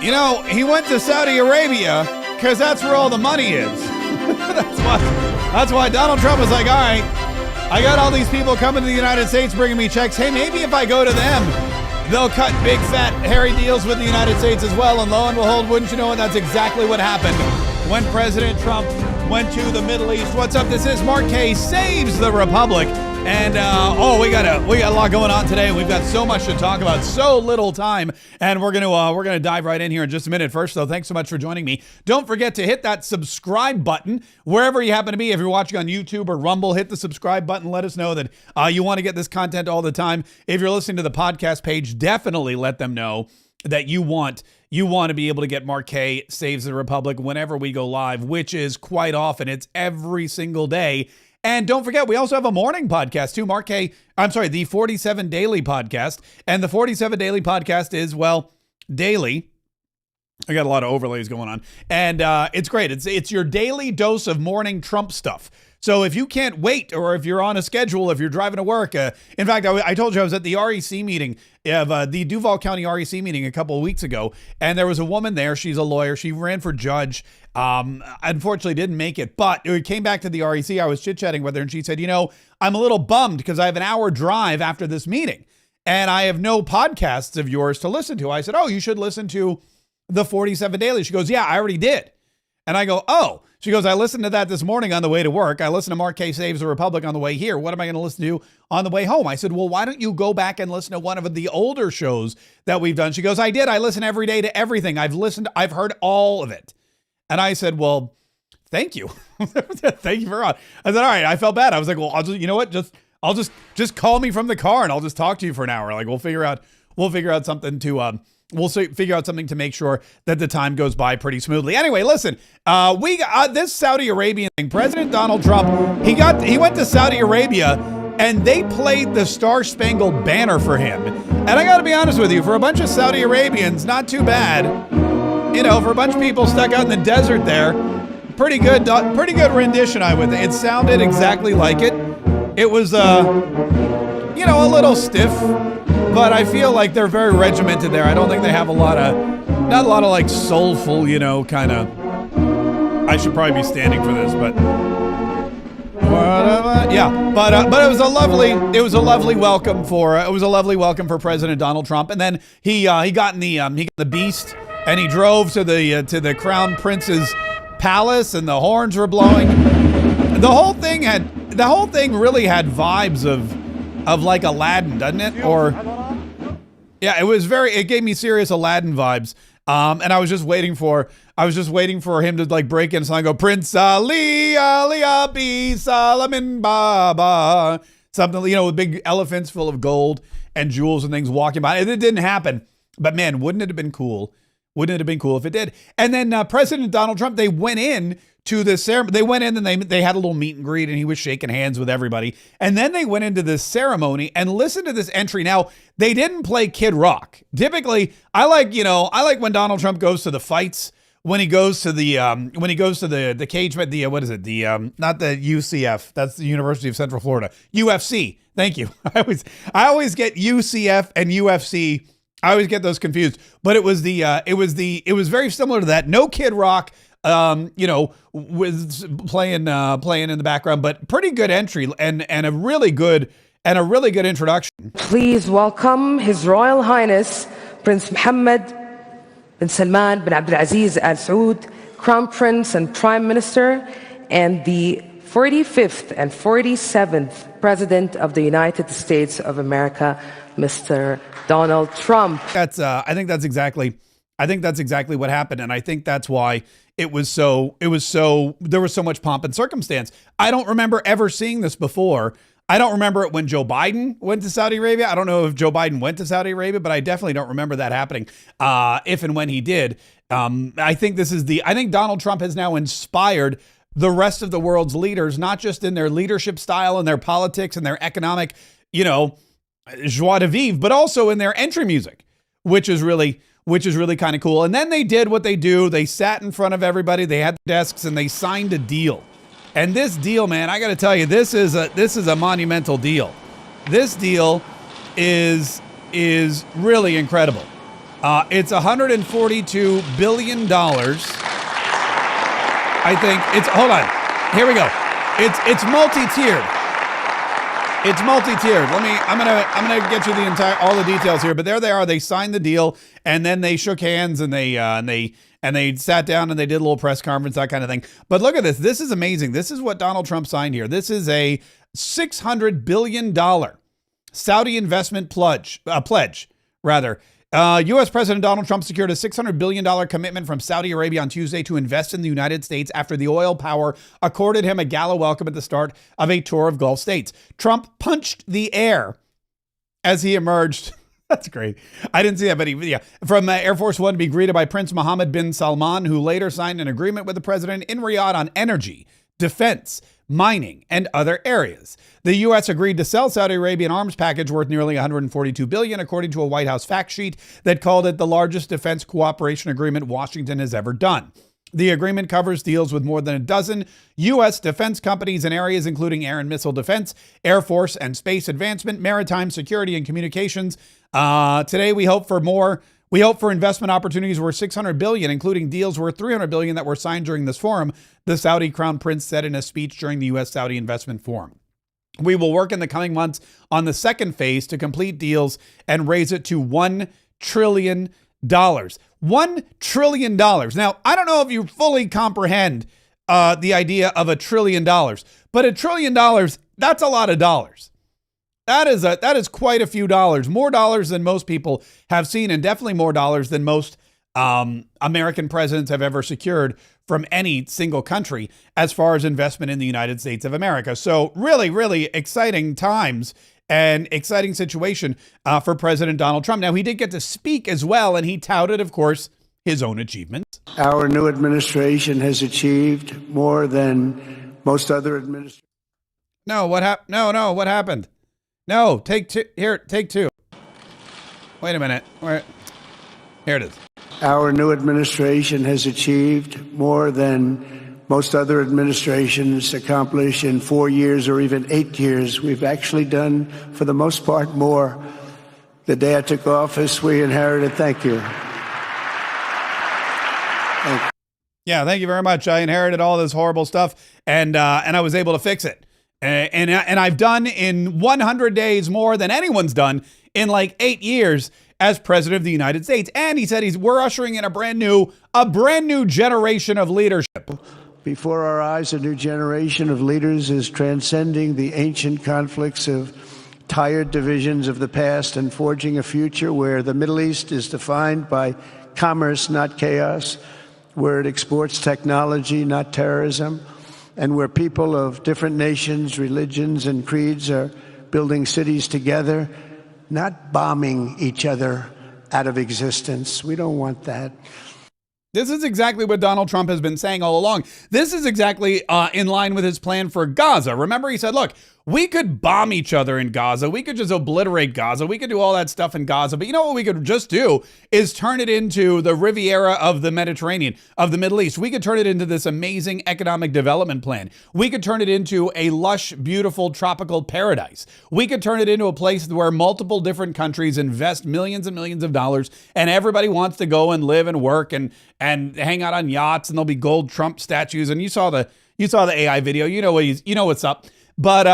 You know, he went to Saudi Arabia because that's where all the money is. That's why Donald Trump was like, all right, I got all these people coming to the United States bringing me checks. Hey, maybe if I go to them, they'll cut big, fat, hairy deals with the United States as well. And lo and behold, wouldn't you know it, that's exactly what happened when President Trump went to the Middle East.'s up? This is Mark Kaye Saves the Republic. And, we got a lot going on today. We've got so much to talk about, so little time, and we're gonna dive right in here in just a minute. First, though, thanks so much for joining me. Don't forget to hit that subscribe button wherever you happen to be. If you're watching on YouTube or Rumble, hit the subscribe button. Let us know that you want to get this content all the time. If you're listening to the podcast page, definitely let them know that you want to be able to get Mark Kaye Saves the Republic whenever we go live, which is quite often. It's every single day. And don't forget, we also have a morning podcast too. The 47 Daily podcast. And the 47 Daily podcast is, well, daily. I got a lot of overlays going on. And it's great. It's your daily dose of morning Trump stuff. So if you can't wait, or if you're on a schedule, if you're driving to work, in fact, I told you I was at the REC meeting, the Duval County REC meeting a couple of weeks ago, and there was a woman there. She's a lawyer. She ran for judge. Unfortunately didn't make it, but it came back to the REC. I was chit-chatting with her, and she said, I'm a little bummed because I have an hour drive after this meeting, and I have no podcasts of yours to listen to. I said, oh, you should listen to the 47 Daily. She goes, yeah, I already did. And I go, oh. She goes, I listened to that this morning on the way to work. I listened to Mark Kaye Saves the Republic on the way here. What am I going to listen to on the way home? I said, well, why don't you go back and listen to one of the older shows that we've done? She goes, I did. I listen every day to everything. I've heard all of it. And I said, well, thank you. Thank you for I said, all right. I felt bad. I was like, well, I'll just, you know what? I'll just call me from the car and I'll just talk to you for an hour. Like we'll figure out something to, figure out something to make sure that the time goes by pretty smoothly. Anyway, listen, we got this Saudi Arabian thing. President Donald Trump, he went to Saudi Arabia and they played the Star Spangled Banner for him. And I got to be honest with you, for a bunch of Saudi Arabians, not too bad. For a bunch of people stuck out in the desert there, pretty good rendition, I would think. It sounded exactly like it. It was, a little stiff, but I feel like they're very regimented there. I don't think they have not a lot of like soulful, kind of, I should probably be standing for this, but yeah, but it was a lovely welcome for President Donald Trump. And then he got in the Beast and he drove to the Crown Prince's palace and the horns were blowing. The whole thing really had vibes of like Aladdin, doesn't it? Or yeah, it gave me serious Aladdin vibes. And I was just waiting for him to like break in a song and go, Prince Ali, Ali Abi, Salamin Baba. Something, with big elephants full of gold and jewels and things walking by. And it didn't happen. But man, wouldn't it have been cool? Wouldn't it have been cool if it did? And then President Donald Trump, they went in to the ceremony. They went in and they had a little meet and greet and he was shaking hands with everybody. And then they went into this ceremony and listened to this entry. Now, they didn't play Kid Rock. Typically, I like when Donald Trump goes to the fights, when he goes to the cage, not the UCF, that's the University of Central Florida, UFC. Thank you. I always get UCF and UFC. I always get those confused, but it was very similar to that. No Kid Rock, was playing in the background, but pretty good entry and a really good introduction. Please welcome His Royal Highness Prince Mohammed bin Salman bin Abdulaziz Al Saud, Crown Prince and Prime Minister, and the 45th and 47th President of the United States of America, Mr. Donald Trump. I think that's exactly what happened. And I think that's why there was so much pomp and circumstance. I don't remember ever seeing this before. I don't remember it when Joe Biden went to Saudi Arabia. I don't know if Joe Biden went to Saudi Arabia, but I definitely don't remember that happening. If and when he did, I think Donald Trump has now inspired the rest of the world's leaders, not just in their leadership style and their politics and their economic, joie de vivre, but also in their entry music, which is really kind of cool. And then they did what they do. They sat in front of everybody. They had desks and they signed a deal. And this deal, man, I got to tell you, this is a monumental deal. This deal is really incredible. It's $142 billion. I think it's, hold on. Here we go. It's multi-tiered. It's multi-tiered. I'm gonna get you all the details here, but there they are. They signed the deal and then they shook hands and they sat down and they did a little press conference, that kind of thing. But look at this. This is amazing. This is what Donald Trump signed here. This is a $600 billion Saudi investment pledge. U.S. President Donald Trump secured a $600 billion commitment from Saudi Arabia on Tuesday to invest in the United States after the oil power accorded him a gala welcome at the start of a tour of Gulf states. Trump punched the air as he emerged. That's great. I didn't see that, but from Air Force One to be greeted by Prince Mohammed bin Salman, who later signed an agreement with the president in Riyadh on energy, defense, mining, and other areas. The U.S. agreed to sell Saudi Arabia an arms package worth nearly $142 billion, according to a White House fact sheet that called it the largest defense cooperation agreement Washington has ever done. The agreement covers deals with more than a dozen U.S. defense companies in areas including air and missile defense, Air Force and space advancement, maritime security and communications. Today, we hope for more. We hope for investment opportunities worth $600 billion, including deals worth $300 billion that were signed during this forum, the Saudi Crown Prince said in a speech during the U.S.-Saudi Investment Forum. We will work in the coming months on the second phase to complete deals and raise it to $1 trillion. $1 trillion. Now, I don't know if you fully comprehend the idea of $1 trillion, but $1 trillion, that's a lot of dollars. That is quite a few dollars, more dollars than most people have seen, and definitely more dollars than most American presidents have ever secured from any single country as far as investment in the United States of America. So really, really exciting times and exciting situation for President Donald Trump. Now, he did get to speak as well, and he touted, of course, his own achievements. Our new administration has achieved more than most other administrations. No, what happened? No, what happened? No, take two. Here, take two. Wait a minute. Here it is. Our new administration has achieved more than most other administrations accomplish in 4 years or even 8 years. We've actually done, for the most part, more. The day I took office, we inherited. Thank you. Yeah, thank you very much. I inherited all this horrible stuff, and I was able to fix it. And I've done in 100 days more than anyone's done in like 8 years as president of the United States. And he said we're ushering in a brand new generation of leadership. Before our eyes, a new generation of leaders is transcending the ancient conflicts of tired divisions of the past and forging a future where the Middle East is defined by commerce, not chaos, where it exports technology, not terrorism, and where people of different nations, religions, and creeds are building cities together, not bombing each other out of existence. We don't want that. This is exactly what Donald Trump has been saying all along. This is exactly in line with his plan for Gaza. Remember, he said, look, we could bomb each other in Gaza. We could just obliterate Gaza. We could do all that stuff in Gaza. But you know what we could just do is turn it into the Riviera of the Mediterranean, of the Middle East. We could turn it into this amazing economic development plan. We could turn it into a lush, beautiful, tropical paradise. We could turn it into a place where multiple different countries invest millions and millions of dollars, and everybody wants to go and live and work and hang out on yachts, and there'll be gold Trump statues. And you saw the AI video. You know what's up. But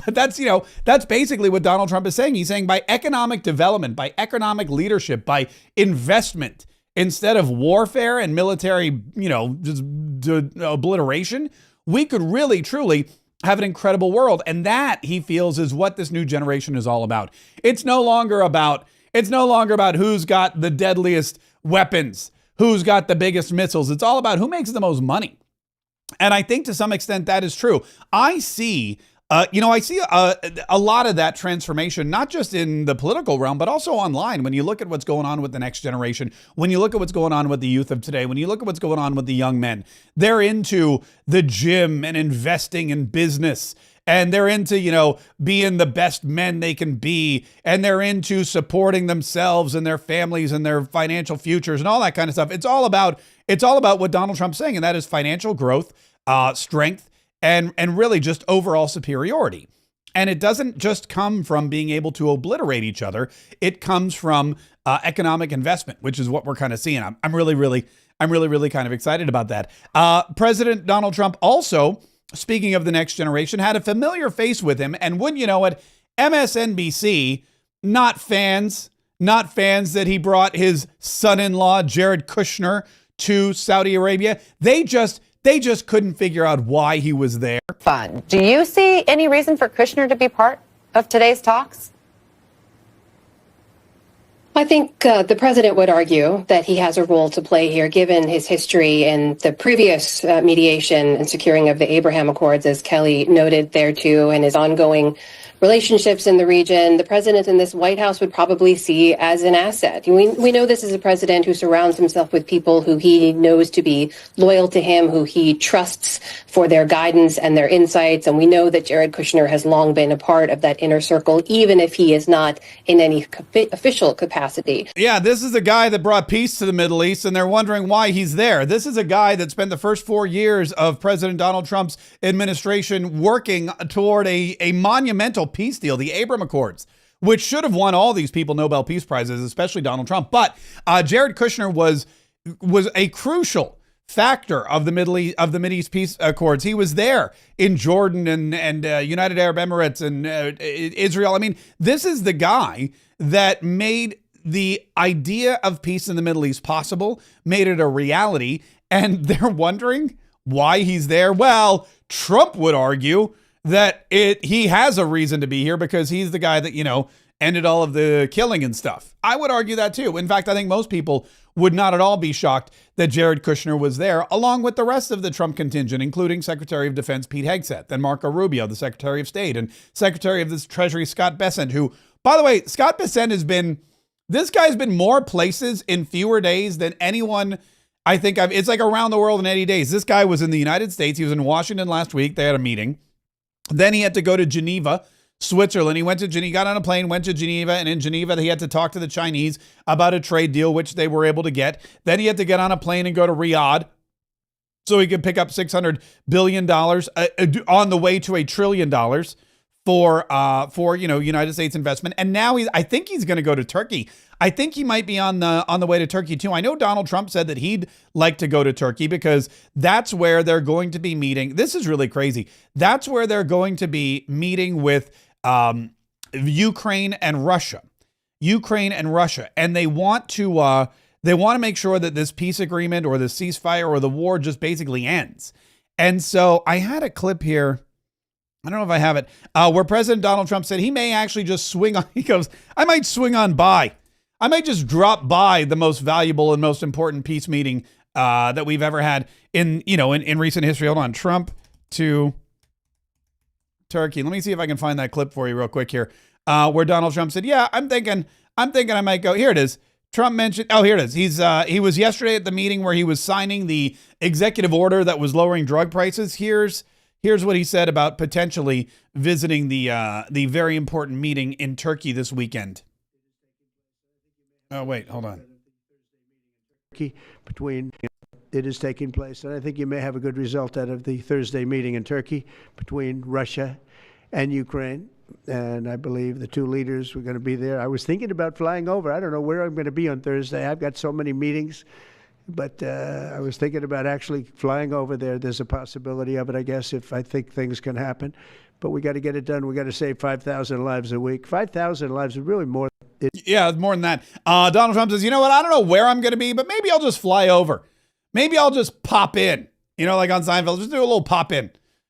that's basically what Donald Trump is saying. He's saying by economic development, by economic leadership, by investment, instead of warfare and military, just obliteration, we could really, truly have an incredible world. And that, he feels, is what this new generation is all about. It's no longer about who's got the deadliest weapons, who's got the biggest missiles. It's all about who makes the most money. And I think to some extent that is true. I see a lot of that transformation, not just in the political realm, but also online. When you look at what's going on with the next generation, when you look at what's going on with the youth of today, when you look at what's going on with the young men, they're into the gym and investing in business. And they're into, being the best men they can be. And they're into supporting themselves and their families and their financial futures and all that kind of stuff. It's all about what Donald Trump's saying, and that is financial growth, strength, and really just overall superiority. And it doesn't just come from being able to obliterate each other. It comes from economic investment, which is what we're kind of seeing. I'm really kind of excited about that. President Donald Trump also, speaking of the next generation, had a familiar face with him. And wouldn't you know it, MSNBC, not fans that he brought his son-in-law, Jared Kushner, to Saudi Arabia. They just couldn't figure out why he was there. Fun. Do you see any reason for Kushner to be part of today's talks? I think the president would argue that he has a role to play here, given his history in the previous mediation and securing of the Abraham Accords, as Kelly noted there too, and his ongoing relationships in the region. The president in this White House would probably see as an asset. We know this is a president who surrounds himself with people who he knows to be loyal to him, who he trusts for their guidance and their insights. And we know that Jared Kushner has long been a part of that inner circle, even if he is not in any official capacity. Yeah, this is a guy that brought peace to the Middle East, and they're wondering why he's there. This is a guy that spent the first 4 years of President Donald Trump's administration working toward a monumental peace deal, the Abraham Accords, which should have won all these people Nobel Peace Prizes, especially Donald Trump. But Jared Kushner was a crucial factor of the Mideast Peace Accords. He was there in Jordan and United Arab Emirates and Israel. I mean, this is the guy that made the idea of peace in the Middle East possible, made it a reality, and they're wondering why he's there. Well, Trump would argue that he has a reason to be here because he's the guy that, ended all of the killing and stuff. I would argue that too. In fact, I think most people would not at all be shocked that Jared Kushner was there, along with the rest of the Trump contingent, including Secretary of Defense Pete Hegseth, and Marco Rubio, the Secretary of State, and Secretary of the Treasury Scott Bessent, who, by the way, Scott Bessent this guy's been more places in fewer days than anyone it's like around the world in 80 days. This guy was in the United States. He was in Washington last week. They had a meeting. Then he had to go to Geneva, Switzerland. He got on a plane, went to Geneva, and in Geneva, he had to talk to the Chinese about a trade deal, which they were able to get. Then he had to get on a plane and go to Riyadh so he could pick up $600 billion on the way to $1 trillion for United States investment. And now I think he's going to go to Turkey. I think he might be on the way to Turkey too. I know Donald Trump said that he'd like to go to Turkey because that's where they're going to be meeting. This is really crazy. That's where they're going to be meeting with Ukraine and Russia. And they want to make sure that this peace agreement or the ceasefire or the war just basically ends. And so I had a clip here. I don't know if I have it, where President Donald Trump said he may actually just swing on. He goes, I might swing on by. I might just drop by the most valuable and most important peace meeting that we've ever had in recent history. Hold on. Trump to Turkey. Let me see if I can find that clip for you real quick here, where Donald Trump said, yeah, I'm thinking I might go. Here it is. Trump mentioned, here it is. He was yesterday at the meeting where he was signing the executive order that was lowering drug prices. Here's what he said about potentially visiting the very important meeting in Turkey this weekend. Oh, wait, hold on. It is taking place, and I think you may have a good result out of the Thursday meeting in Turkey between Russia and Ukraine. And I believe the two leaders were going to be there. I was thinking about flying over. I don't know where I'm going to be on Thursday. I've got so many meetings. But I was thinking about actually flying over there. There's a possibility of it, I guess, if I think things can happen. But we got to get it done. We got to save 5,000 lives a week. 5,000 lives is really more. Yeah, it's more than that. Donald Trump says, you know what? I don't know where I'm going to be, but maybe I'll just fly over. Maybe I'll just pop in. Like on Seinfeld, just do a little pop in.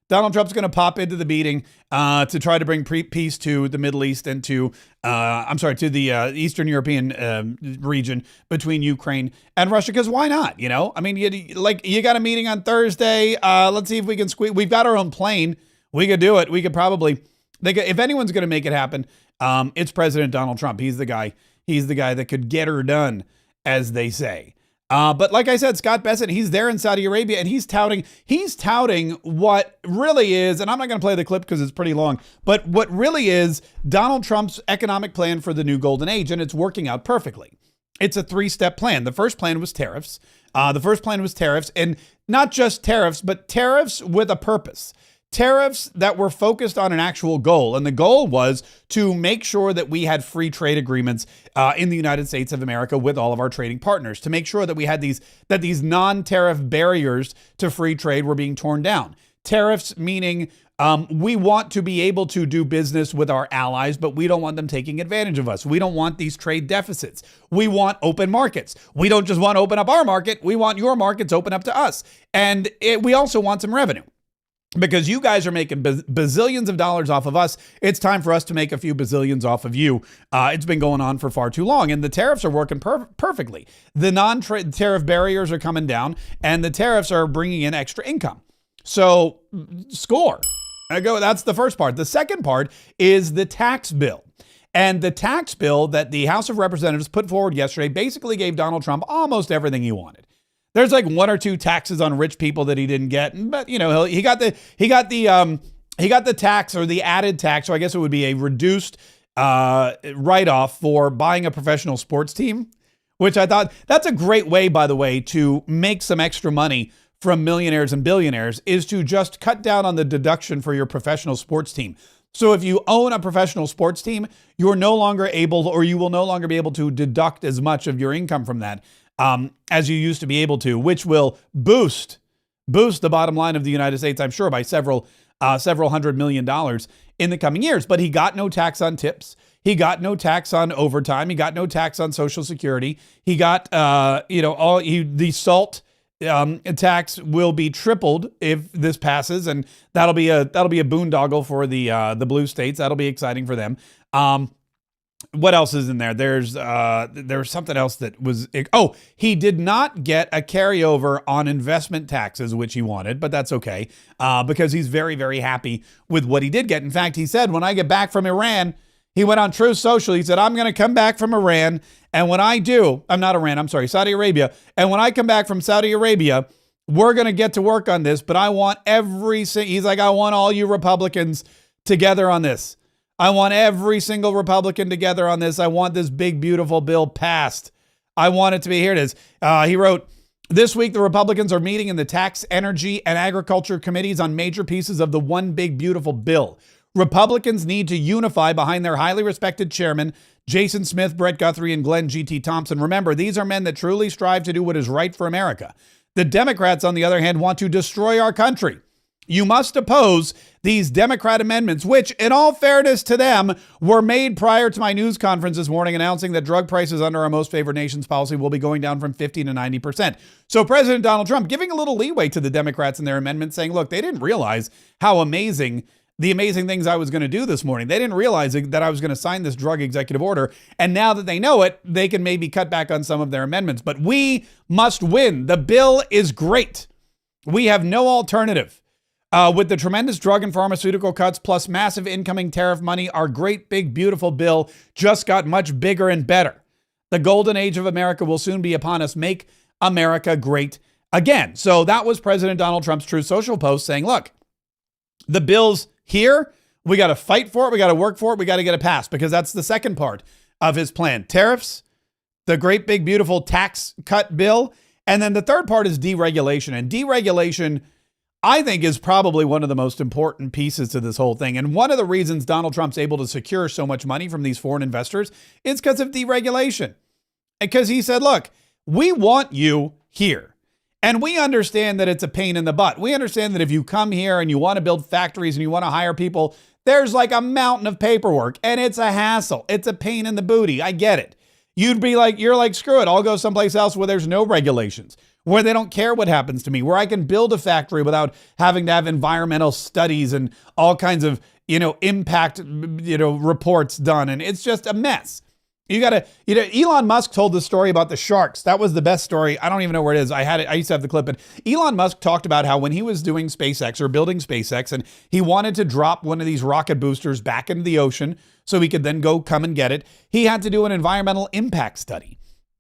Donald Trump's going to pop into the meeting to try to bring peace to the Middle East and to the Eastern European region between Ukraine and Russia. Because why not? You got a meeting on Thursday. Let's see if we can squeeze. We've got our own plane. We could do it. We could probably. If anyone's going to make it happen, it's President Donald Trump. He's the guy. He's the guy that could get her done, as they say. But like I said, Scott Bessent, he's there in Saudi Arabia, and he's touting what really is, and I'm not going to play the clip because it's pretty long, but what really is Donald Trump's economic plan for the new golden age, and it's working out perfectly. It's a 3-step plan. The first plan was tariffs. And not just tariffs, but tariffs with a purpose. tariffs that were focused on an actual goal. And the goal was to make sure that we had free trade agreements in the United States of America with all of our trading partners, to make sure that we had these non-tariff barriers to free trade were being torn down. Tariffs meaning we want to be able to do business with our allies, but we don't want them taking advantage of us. We don't want these trade deficits. We want open markets. We don't just want to open up our market. We want your markets open up to us. And we also want some revenue. Because you guys are making bazillions of dollars off of us, it's time for us to make a few bazillions off of you. It's been going on for far too long, and the tariffs are working perfectly. The non-tariff barriers are coming down, and the tariffs are bringing in extra income. So, score. That's the first part. The second part is the tax bill. And the tax bill that the House of Representatives put forward yesterday basically gave Donald Trump almost everything he wanted. There's like one or two taxes on rich people that he didn't get, but you know, he got the tax, or the added tax, so I guess it would be a reduced write-off for buying a professional sports team, which I thought that's a great way, by the way, to make some extra money from millionaires and billionaires, is to just cut down on the deduction for your professional sports team. So if you own a professional sports team, you're no longer able, or you will no longer be able to deduct as much of your income from that as you used to be able to, which will boost the bottom line of the United States, I'm sure, by several $100 million in the coming years. But he got no tax on tips. He got no tax on overtime. He got no tax on Social Security. He got, the SALT tax will be tripled if this passes, and that'll be a boondoggle for the blue states. That'll be exciting for them. What else is in there? There's something else that was, he did not get a carryover on investment taxes, which he wanted, but that's okay, because he's very, very happy with what he did get. In fact, he said, when I get back from Iran, he went on Truth Social, he said, I'm going to come back from Iran, and when I do, Saudi Arabia, and when I come back from Saudi Arabia, we're going to get to work on this, but I want I want all you Republicans together on this. I want every single Republican together on this. I want this big, beautiful bill passed. I want it to be, here it is. He wrote, this week, the Republicans are meeting in the Tax, Energy, and Agriculture committees on major pieces of the one big, beautiful bill. Republicans need to unify behind their highly respected chairman, Jason Smith, Brett Guthrie, and Glenn G.T. Thompson. Remember, these are men that truly strive to do what is right for America. The Democrats, on the other hand, want to destroy our country. You must oppose these Democrat amendments, which, in all fairness to them, were made prior to my news conference this morning announcing that drug prices under our most favored nations policy will be going down from 50 to 90%. So President Donald Trump giving a little leeway to the Democrats in their amendment, saying, look, they didn't realize how amazing things I was going to do this morning. They didn't realize that I was going to sign this drug executive order. And now that they know it, they can maybe cut back on some of their amendments. But we must win. The bill is great. We have no alternative. With the tremendous drug and pharmaceutical cuts plus massive incoming tariff money, our great, big, beautiful bill just got much bigger and better. The golden age of America will soon be upon us. Make America great again. So that was President Donald Trump's Truth Social post saying, look, the bill's here. We got to fight for it. We got to work for it. We got to get it passed, because that's the second part of his plan. Tariffs, the great, big, beautiful tax cut bill. And then the third part is deregulation. And deregulation, I think, is probably one of the most important pieces to this whole thing. And one of the reasons Donald Trump's able to secure so much money from these foreign investors is because of deregulation. Because he said, look, we want you here. And we understand that it's a pain in the butt. We understand that if you come here and you want to build factories and you want to hire people, there's like a mountain of paperwork, and it's a hassle. It's a pain in the booty. I get it. You're like, screw it. I'll go someplace else where there's no regulations, where they don't care what happens to me, where I can build a factory without having to have environmental studies and all kinds of, impact, reports done. And it's just a mess. Elon Musk told the story about the sharks. That was the best story. I don't even know where it is. I used to have the clip, but Elon Musk talked about how when he was doing SpaceX, or building SpaceX, and he wanted to drop one of these rocket boosters back into the ocean so he could then come and get it, he had to do an environmental impact study.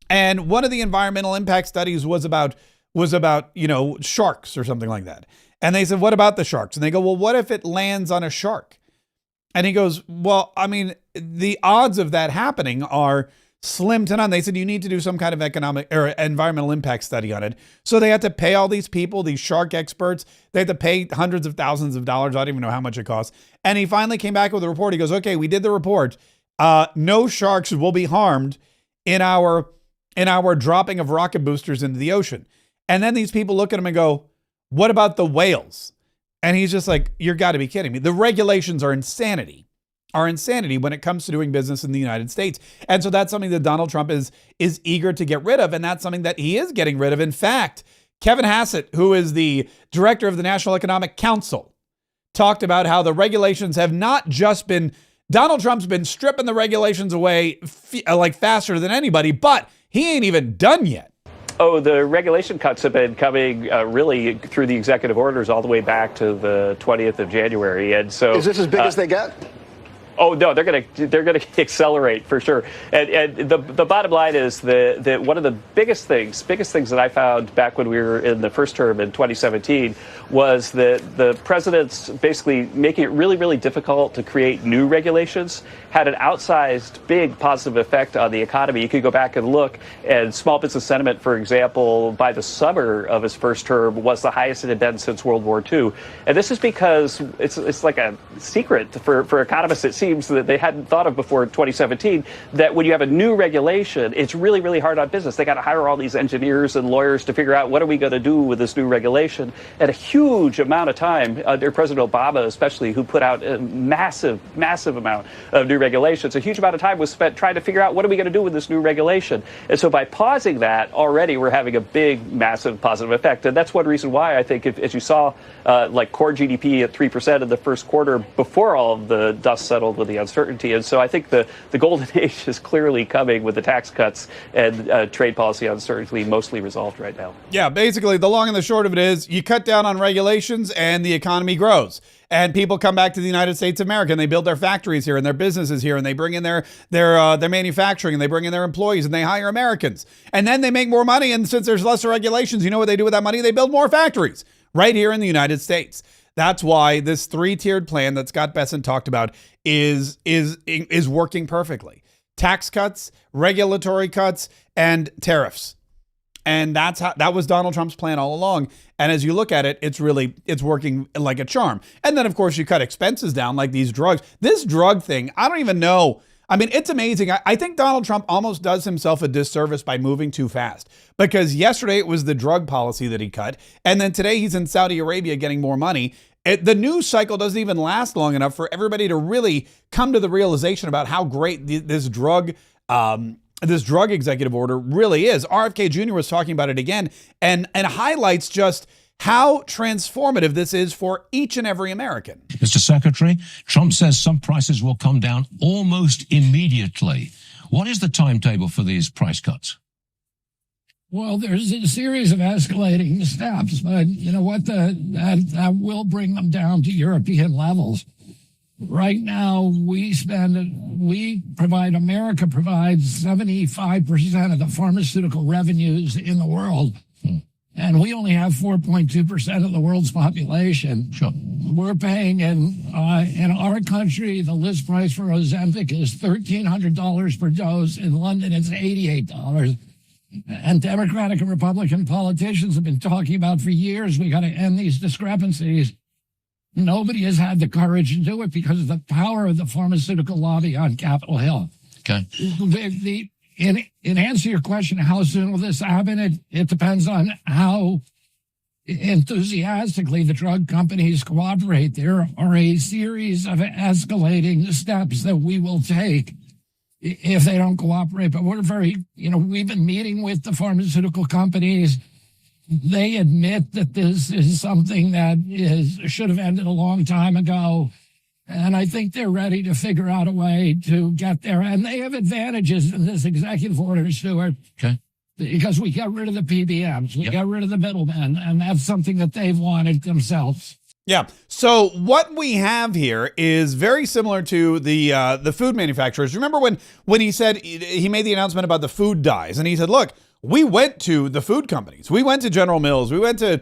And one of the environmental impact studies was about sharks or something like that. And they said, what about the sharks? And they go, well, what if it lands on a shark? And he goes, well, I mean, the odds of that happening are slim to none. They said you need to do some kind of economic or environmental impact study on it. So they had to pay all these people, these shark experts. They had to pay hundreds of thousands of dollars. I don't even know how much it costs. And he finally came back with a report. He goes, okay, we did the report. No sharks will be harmed in our dropping of rocket boosters into the ocean. And then these people look at him and go, what about the whales? And he's just like, you're got to be kidding me. The regulations are insanity when it comes to doing business in the United States. And so that's something that Donald Trump is eager to get rid of. And that's something that he is getting rid of. In fact, Kevin Hassett, who is the director of the National Economic Council, talked about how the regulations have not just been, Donald Trump's been stripping the regulations away like faster than anybody, but he ain't even done yet. Oh, the regulation cuts have been coming really through the executive orders all the way back to the 20th of January. And so is this as big as they get? Oh no, they're gonna accelerate for sure. And the bottom line is that one of the biggest things that I found back when we were in the first term in 2017 was that the president's basically making it really, really difficult to create new regulations had an outsized big positive effect on the economy. You could go back and look, and small business sentiment, for example, by the summer of his first term was the highest it had been since World War II. And this is because it's like a secret for economists, it seems, that they hadn't thought of before in 2017, that when you have a new regulation, it's really, really hard on business. They got to hire all these engineers and lawyers to figure out what are we going to do with this new regulation. And a huge amount of time under President Obama, especially, who put out a massive, massive amount of new regulations, a huge amount of time was spent trying to figure out what are we going to do with this new regulation. And so by pausing that, already we're having a big, massive positive effect. And that's one reason why I think, as you saw, like core GDP at 3% in the first quarter before all of the dust settled with the uncertainty. And so I think the golden age is clearly coming with the tax cuts and trade policy uncertainty mostly resolved right now. Yeah, basically the long and the short of it is you cut down on regulations and the economy grows. And people come back to the United States of America and they build their factories here and their businesses here and they bring in their manufacturing and they bring in their employees and they hire Americans. And then they make more money. And since there's lesser regulations, you know what they do with that money? They build more factories right here in the United States. That's why this three-tiered plan that Scott Bessent talked about is working perfectly. Tax cuts, regulatory cuts, and tariffs. And that was Donald Trump's plan all along. And as you look at it, it's working like a charm. And then, of course, you cut expenses down like these drugs. This drug thing, I don't even know. I mean, it's amazing. I think Donald Trump almost does himself a disservice by moving too fast, because yesterday it was the drug policy that he cut. And then today he's in Saudi Arabia getting more money. The news cycle doesn't even last long enough for everybody to really come to the realization about how great this drug executive order really is. RFK Jr. was talking about it again and highlights just how transformative this is for each and every American. Mr. Secretary, Trump says some prices will come down almost immediately. What is the timetable for these price cuts? Well, there's a series of escalating steps, but you know what? That will bring them down to European levels. Right now, America provides 75% of the pharmaceutical revenues in the world. And we only have 4.2% of the world's population. Sure. We're paying in our country, the list price for Ozempic is $1,300 per dose. In London, it's $88. And Democratic and Republican politicians have been talking about for years, we got to end these discrepancies. Nobody has had the courage to do it because of the power of the pharmaceutical lobby on Capitol Hill. Okay. In answer to your question, how soon will this happen? It depends on how enthusiastically the drug companies cooperate. There are a series of escalating steps that we will take if they don't cooperate. But we've been meeting with the pharmaceutical companies. They admit that this is something that should have ended a long time ago. And I think they're ready to figure out a way to get there. And they have advantages in this executive order, Stuart. Okay. Because we got rid of the PBMs. We got rid of the middlemen. And that's something that they've wanted themselves. Yeah. So what we have here is very similar to the food manufacturers. Remember when he said he made the announcement about the food dyes, and he said, look, we went to the food companies. We went to General Mills. We went to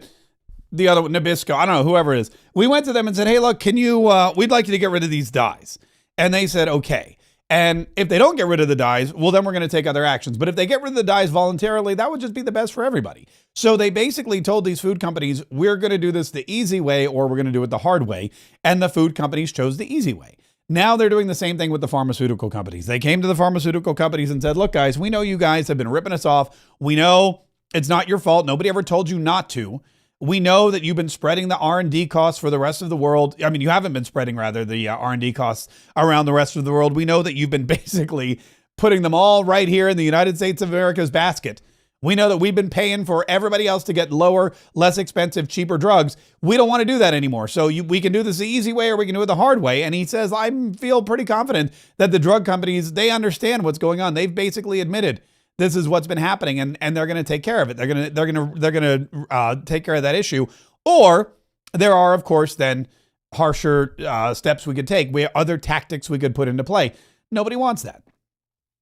the other Nabisco. I don't know, whoever it is. We went to them and said, hey, look, we'd like you to get rid of these dyes. And they said, okay. And if they don't get rid of the dyes, well, then we're going to take other actions. But if they get rid of the dyes voluntarily, that would just be the best for everybody. So they basically told these food companies, we're going to do this the easy way, or we're going to do it the hard way. And the food companies chose the easy way. Now they're doing the same thing with the pharmaceutical companies. They came to the pharmaceutical companies and said, look, guys, we know you guys have been ripping us off. We know it's not your fault. Nobody ever told you not to. We know that you've been spreading the R&D costs for the rest of the world. I mean, you haven't been spreading, rather, the R&D costs around the rest of the world. We know that you've been basically putting them all right here in the United States of America's basket. We know that we've been paying for everybody else to get lower, less expensive, cheaper drugs. We don't want to do that anymore. So we can do this the easy way, or we can do it the hard way. And he says, I feel pretty confident that the drug companies, they understand what's going on. They've basically admitted this is what's been happening, and they're going to take care of it. They're going to take care of that issue. Or there are, of course, then harsher steps we could take. We have other tactics we could put into play. Nobody wants that.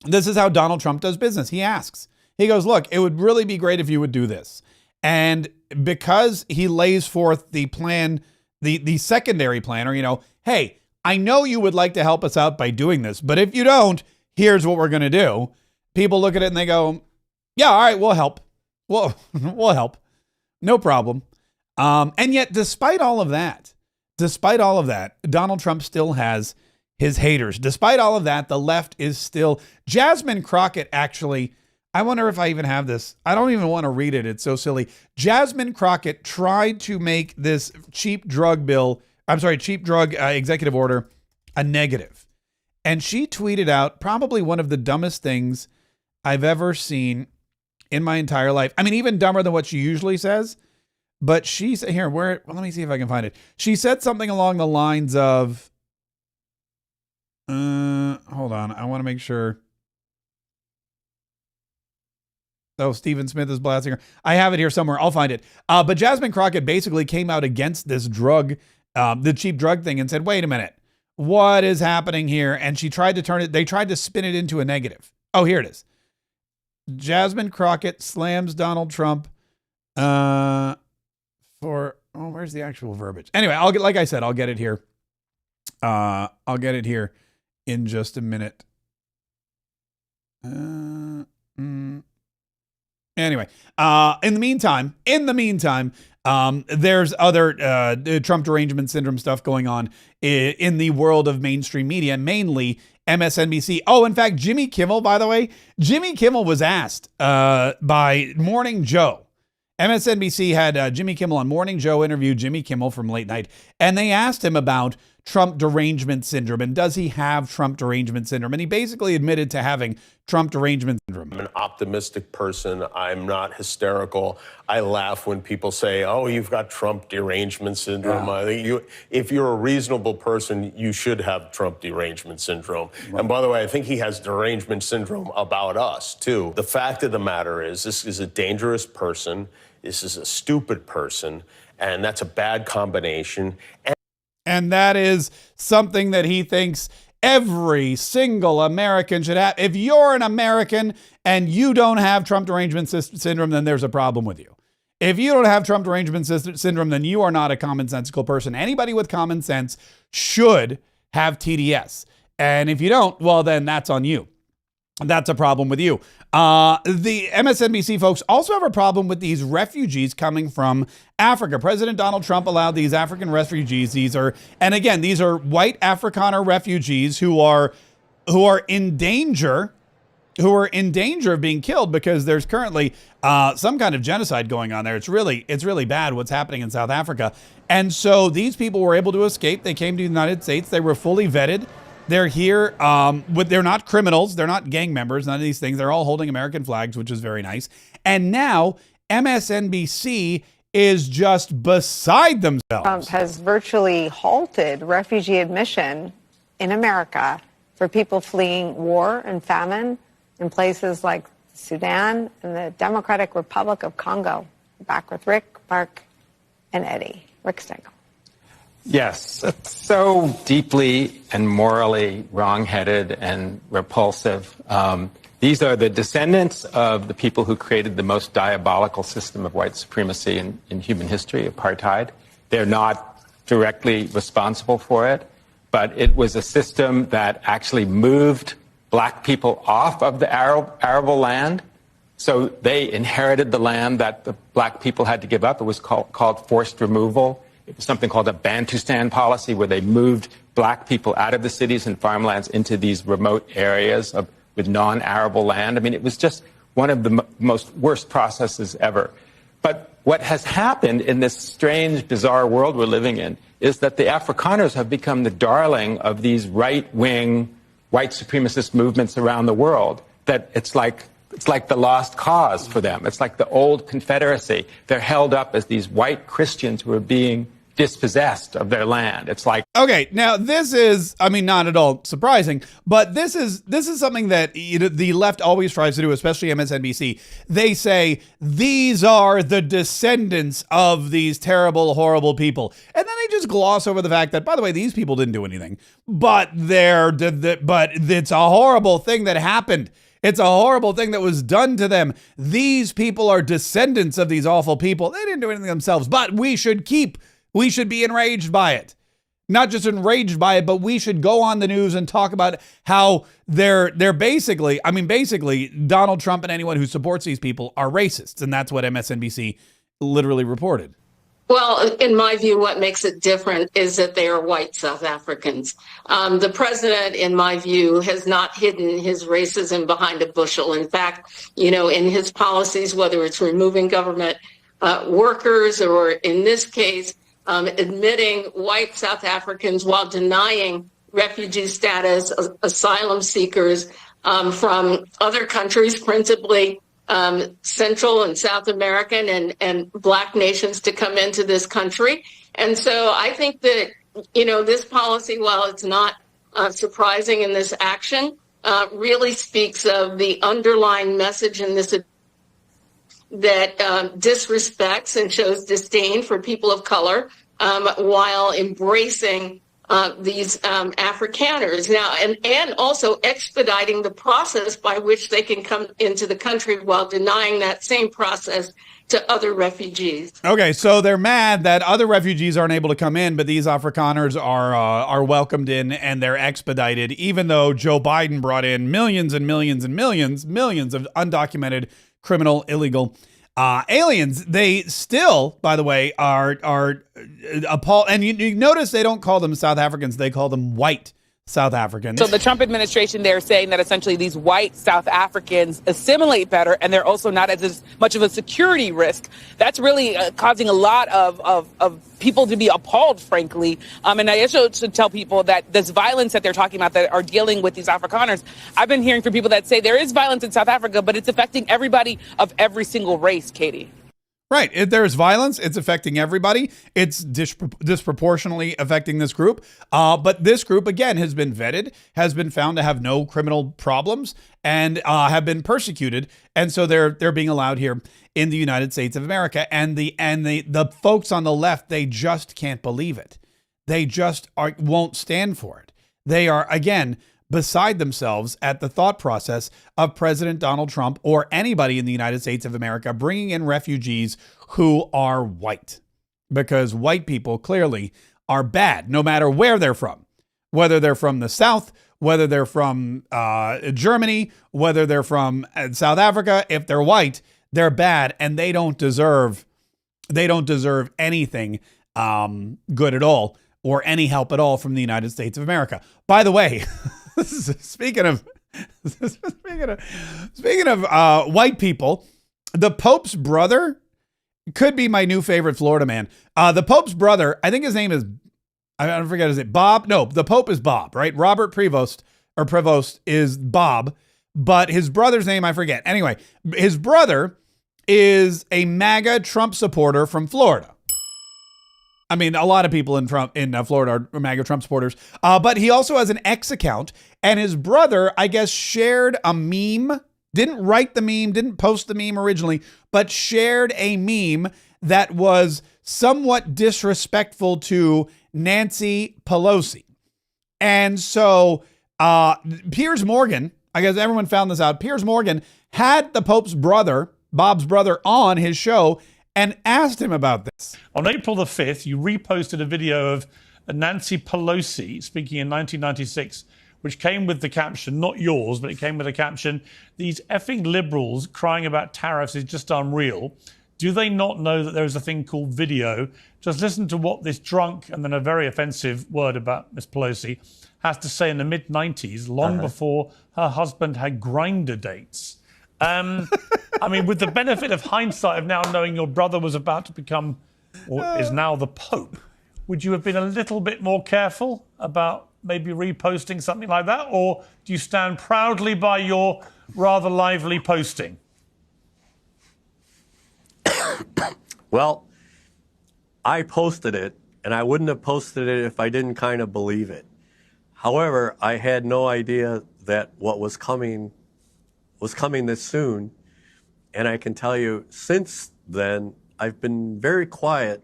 This is how Donald Trump does business. He asks. He goes, look, it would really be great if you would do this. And because he lays forth the plan, the secondary plan, or, hey, I know you would like to help us out by doing this, but if you don't, here's what we're going to do. People look at it and they go, yeah, all right, we'll help. We'll help. No problem. And yet, despite all of that, Donald Trump still has his haters. Despite all of that, the left is still... Jasmine Crockett, actually, I wonder if I even have this. I don't even want to read it. It's so silly. Jasmine Crockett tried to make this cheap drug executive order a negative. And she tweeted out probably one of the dumbest things I've ever seen in my entire life. I mean, even dumber than what she usually says. But she's here. Let me see if I can find it. She said something along the lines of, hold on. I want to make sure. Oh, Stephen Smith is blasting her. I have it here somewhere. I'll find it. But Jasmine Crockett basically came out against this drug, the cheap drug thing, and said, wait a minute, what is happening here? And she tried to they tried to spin it into a negative. Oh, here it is. Jasmine Crockett slams Donald Trump where's the actual verbiage? Anyway, I'll get it here. I'll get it here in just a minute. Anyway, in the meantime, there's other Trump derangement syndrome stuff going on in the world of mainstream media, mainly MSNBC. Oh, in fact, Jimmy Kimmel, by the way, was asked by Morning Joe. MSNBC had Jimmy Kimmel on Morning Joe interview Jimmy Kimmel from late night, and they asked him about Trump derangement syndrome and does he have Trump derangement syndrome? And he basically admitted to having Trump derangement syndrome. I'm an optimistic person. I'm not hysterical. I laugh when people say, oh, you've got Trump derangement syndrome. Yeah. If you're a reasonable person, you should have Trump derangement syndrome. Right. And by the way, I think he has derangement syndrome about us, too. The fact of the matter is, this is a dangerous person. This is a stupid person. And that's a bad combination. And that is something that he thinks every single American should have. If you're an American and you don't have Trump derangement syndrome, then there's a problem with you. If you don't have Trump derangement syndrome, then you are not a commonsensical person. Anybody with common sense should have TDS. And if you don't, well, then that's on you. That's a problem with you. The MSNBC folks also have a problem with these refugees coming from Africa. President Donald Trump allowed these African refugees. These are white Afrikaner refugees who are in danger, of being killed because there's currently some kind of genocide going on there. It's really bad what's happening in South Africa. And so these people were able to escape. They came to the United States. They were fully vetted. They're here. They're not criminals. They're not gang members. None of these things. They're all holding American flags, which is very nice. And now MSNBC is just beside themselves. Trump has virtually halted refugee admission in America for people fleeing war and famine in places like Sudan and the Democratic Republic of Congo. Back with Rick, Mark, and Eddie. Rick Stengel. Yes, it's so deeply and morally wrong-headed and repulsive. These are the descendants of the people who created the most diabolical system of white supremacy in human history, apartheid. They're not directly responsible for it, but it was a system that actually moved black people off of the arable land. So they inherited the land that the black people had to give up. It was called forced removal. It was something called a Bantustan policy, where they moved black people out of the cities and farmlands into these remote areas with non-arable land. I mean, it was just one of the most worst processes ever. But what has happened in this strange, bizarre world we're living in is that the Afrikaners have become the darling of these right-wing, white supremacist movements around the world, that it's like the lost cause for them. It's like the old Confederacy. They're held up as these white Christians who are being dispossessed of their land. It's like, okay, now this is, I mean, not at all surprising, but this is something that the left always tries to do, especially MSNBC. They say these are the descendants of these terrible, horrible people, and then they just gloss over the fact that, by the way, these people didn't do anything, but it's a horrible thing that happened. It's a horrible thing that was done to them. These people are descendants of these awful people. They didn't do anything themselves, but we should be enraged by it. Not just enraged by it, but we should go on the news and talk about how they're basically Donald Trump and anyone who supports these people are racists. And that's what MSNBC literally reported. Well, in my view, what makes it different is that they are white South Africans. The president, in my view, has not hidden his racism behind a bushel. In fact, in his policies, whether it's removing government workers or, in this case, admitting white South Africans while denying refugee status, asylum seekers from other countries, principally Central and South American and Black nations, to come into this country. And so I think that, this policy, while it's not surprising in this action, really speaks of the underlying message in this that disrespects and shows disdain for people of color while embracing these Afrikaners now, and also expediting the process by which they can come into the country while denying that same process to other refugees. Okay, so they're mad that other refugees aren't able to come in, but these Afrikaners are welcomed in and they're expedited, even though Joe Biden brought in millions and millions and millions of undocumented criminal illegal aliens. They still, by the way, are appalled. And you notice they don't call them South Africans. They call them white South Africans. So the Trump administration, they're saying that essentially these white South Africans assimilate better, and they're also not as much of a security risk. That's really causing a lot of people to be appalled, frankly. And I also should tell people that this violence that they're talking about that are dealing with these Afrikaners, I've been hearing from people that say there is violence in South Africa, but it's affecting everybody of every single race, Katie. Right. If there's violence, it's affecting everybody. It's disproportionately affecting this group. But this group, again, has been vetted, has been found to have no criminal problems, and have been persecuted. And so they're being allowed here in the United States of America. And the folks on the left, they just can't believe it. They just won't stand for it. They are, again, beside themselves at the thought process of President Donald Trump or anybody in the United States of America bringing in refugees who are white, because white people clearly are bad, no matter where they're from, whether they're from the South, whether they're from Germany, whether they're from South Africa. If they're white, they're bad, and they don't deserve anything good at all or any help at all from the United States of America. By the way, speaking of white people, the Pope's brother could be my new favorite Florida man. The Pope's brother, I think his name is, I don't forget, is it Bob? No, the Pope is Bob, right? Robert Prevost is Bob, but his brother's name I forget. Anyway, his brother is a MAGA Trump supporter from Florida. I mean, a lot of people in Florida are MAGA Trump supporters, but he also has an X account, and his brother, I guess, shared a meme, didn't write the meme, didn't post the meme originally, but shared a meme that was somewhat disrespectful to Nancy Pelosi. And so Piers Morgan, I guess everyone found this out, Piers Morgan had the Pope's brother, Bob's brother, on his show and asked him about this. On April the 5th, you reposted a video of Nancy Pelosi speaking in 1996, which came with the caption, not yours, but it came with the caption, "These effing liberals crying about tariffs is just unreal. Do they not know that there is a thing called video? Just listen to what this drunk," and then a very offensive word about Miss Pelosi, "has to say in the mid-90s, long before her husband had Grindr dates." I mean, with the benefit of hindsight of now knowing your brother was about to become, or is now the Pope, would you have been a little bit more careful about maybe reposting something like that? Or do you stand proudly by your rather lively posting? Well, I posted it, and I wouldn't have posted it if I didn't kind of believe it. However, I had no idea that what was coming this soon. And I can tell you, since then, I've been very quiet,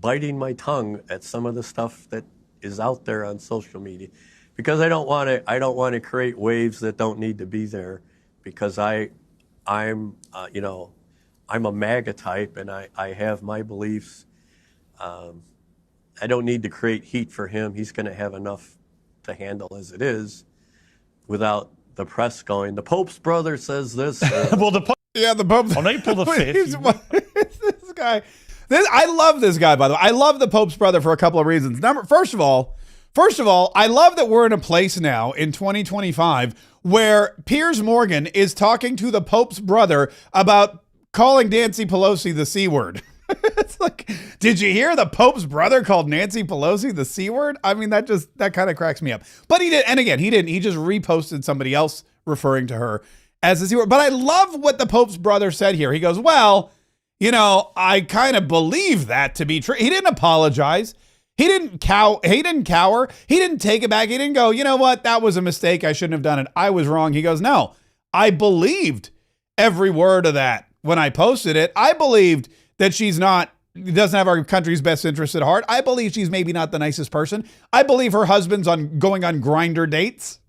biting my tongue at some of the stuff that is out there on social media, because I don't want to create waves that don't need to be there, because I'm a MAGA type, and I have my beliefs. I don't need to create heat for him. He's going to have enough to handle as it is, without the press going, the Pope's brother says this. Well, the Pope on April the 5th. This guy. I love this guy, by the way. I love the Pope's brother for a couple of reasons. First of all, I love that we're in a place now in 2025 where Piers Morgan is talking to the Pope's brother about calling Nancy Pelosi the C word. It's like, did you hear the Pope's brother called Nancy Pelosi the C word? I mean, that kind of cracks me up. But he did, and again, he didn't. He just reposted somebody else referring to her as the C word. But I love what the Pope's brother said here. He goes, well, I kind of believe that to be true. He didn't apologize. He didn't cower. He didn't take it back. He didn't go, you know what? That was a mistake. I shouldn't have done it. I was wrong. He goes, no, I believed every word of that when I posted it. I believed that she doesn't have our country's best interest at heart. I believe she's maybe not the nicest person. I believe her husband's going on Grindr dates.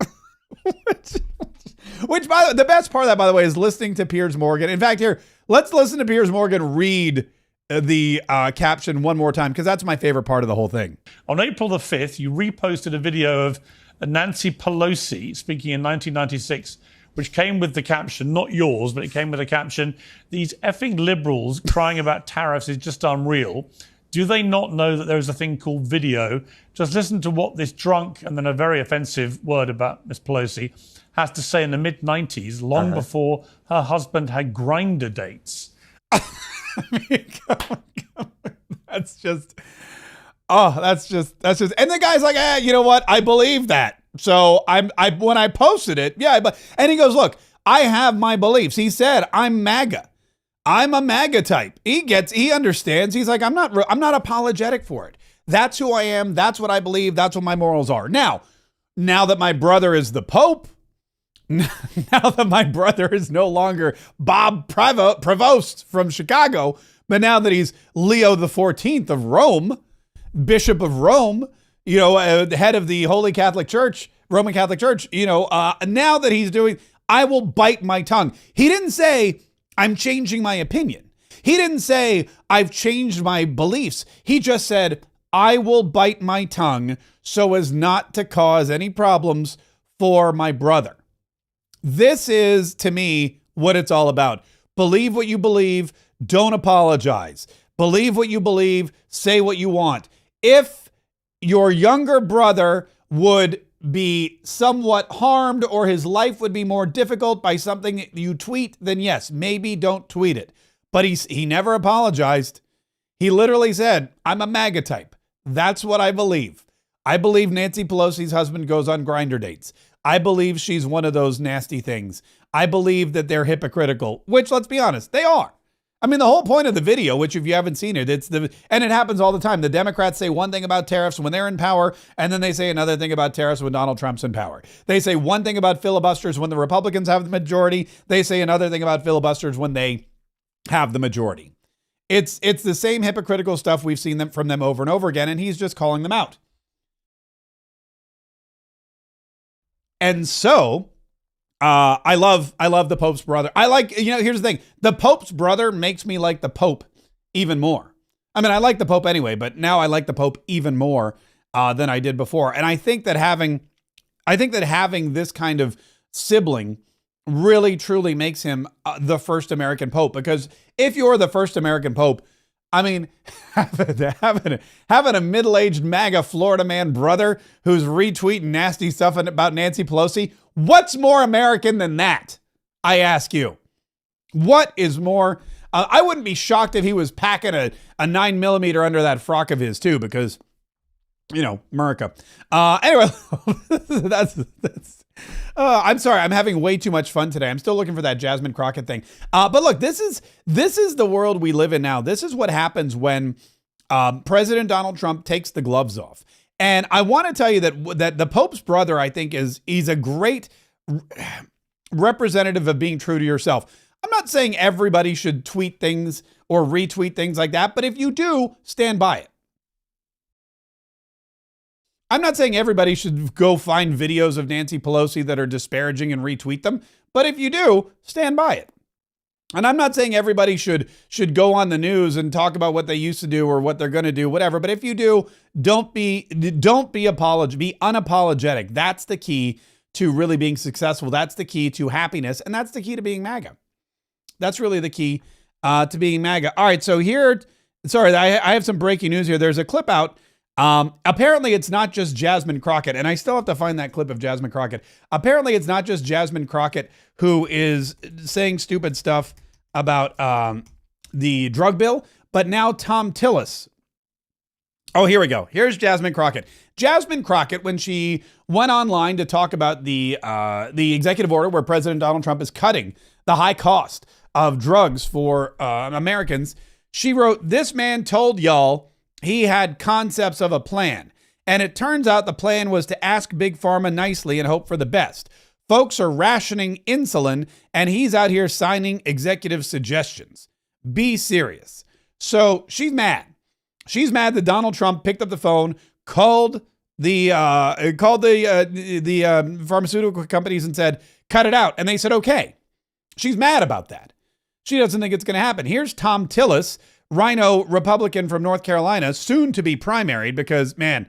Which the best part of that, by the way, is listening to Piers Morgan. In fact, here, let's listen to Piers Morgan read the caption one more time, because that's my favorite part of the whole thing. On April the 5th, you reposted a video of Nancy Pelosi speaking in 1996, which came with the caption, not yours, but it came with the caption, "These effing liberals crying about tariffs is just unreal. Do they not know that there is a thing called video? Just listen to what this drunk," and then a very offensive word about Miss Pelosi, "has to say in the mid-90s, long before her husband had Grindr dates." I mean, come on. That's just, and the guy's like, you know what? I believe that. So when I posted it, and he goes, look, I have my beliefs. He said, I'm MAGA. I'm a MAGA type. He understands. He's like, I'm not apologetic for it. That's who I am. That's what I believe. That's what my morals are. Now that my brother is the Pope, now that my brother is no longer Bob Prevost from Chicago, but now that he's Leo the 14th of Rome, Bishop of Rome, the head of the Holy Catholic Church, Roman Catholic Church, now that he's doing, I will bite my tongue. He didn't say, I'm changing my opinion. He didn't say, I've changed my beliefs. He just said, I will bite my tongue so as not to cause any problems for my brother. This is, to me, what it's all about. Believe what you believe. Don't apologize. Believe what you believe. Say what you want. If your younger brother would be somewhat harmed or his life would be more difficult by something you tweet, then yes, maybe don't tweet it. But he never apologized. He literally said, I'm a MAGA type. That's what I believe. I believe Nancy Pelosi's husband goes on Grindr dates. I believe she's one of those nasty things. I believe that they're hypocritical, which, let's be honest, they are. I mean, the whole point of the video, which if you haven't seen it, and it happens all the time. The Democrats say one thing about tariffs when they're in power, and then they say another thing about tariffs when Donald Trump's in power. They say one thing about filibusters when the Republicans have the majority. They say another thing about filibusters when they have the majority. It's the same hypocritical stuff we've seen from them over and over again, and he's just calling them out. And so, I love the Pope's brother. Here's the thing. The Pope's brother makes me like the Pope even more. I mean, I like the Pope anyway, but now I like the Pope even more than I did before. And I think that having this kind of sibling really truly makes him the first American Pope. Because if you're the first American Pope, I mean, having a middle-aged MAGA Florida man brother who's retweeting nasty stuff about Nancy Pelosi, what's more American than that? I ask you. What is more? I wouldn't be shocked if he was packing a 9mm under that frock of his too, because, you know, America. Anyway, that's. I'm sorry. I'm having way too much fun today. I'm still looking for that Jasmine Crockett thing. But look, this is the world we live in now. This is what happens when President Donald Trump takes the gloves off. And I want to tell you that the Pope's brother, I think, he's a great representative of being true to yourself. I'm not saying everybody should tweet things or retweet things like that, but if you do, stand by it. I'm not saying everybody should go find videos of Nancy Pelosi that are disparaging and retweet them, but if you do, stand by it. And I'm not saying everybody should go on the news and talk about what they used to do or what they're going to do, whatever. But if you do, be unapologetic. That's the key to really being successful. That's the key to happiness, and that's the key to being MAGA. That's really the key to being MAGA. All right, so here, sorry, I have some breaking news here. There's a clip out. Apparently it's not just Jasmine Crockett, and I still have to find that clip of Jasmine Crockett. Apparently it's not just Jasmine Crockett who is saying stupid stuff about the drug bill, but now Tom Tillis. Oh, here we go. Here's Jasmine Crockett. Jasmine Crockett, when she went online to talk about the executive order where President Donald Trump is cutting the high cost of drugs for Americans, she wrote, "This man told y'all he had concepts of a plan. And it turns out the plan was to ask Big Pharma nicely and hope for the best. Folks are rationing insulin, and he's out here signing executive suggestions. Be serious." So she's mad. She's mad that Donald Trump picked up the phone, called the pharmaceutical companies and said, "Cut it out." And they said, "Okay." She's mad about that. She doesn't think it's going to happen. Here's Tom Tillis, Rhino Republican from North Carolina, soon to be primaried, because, man,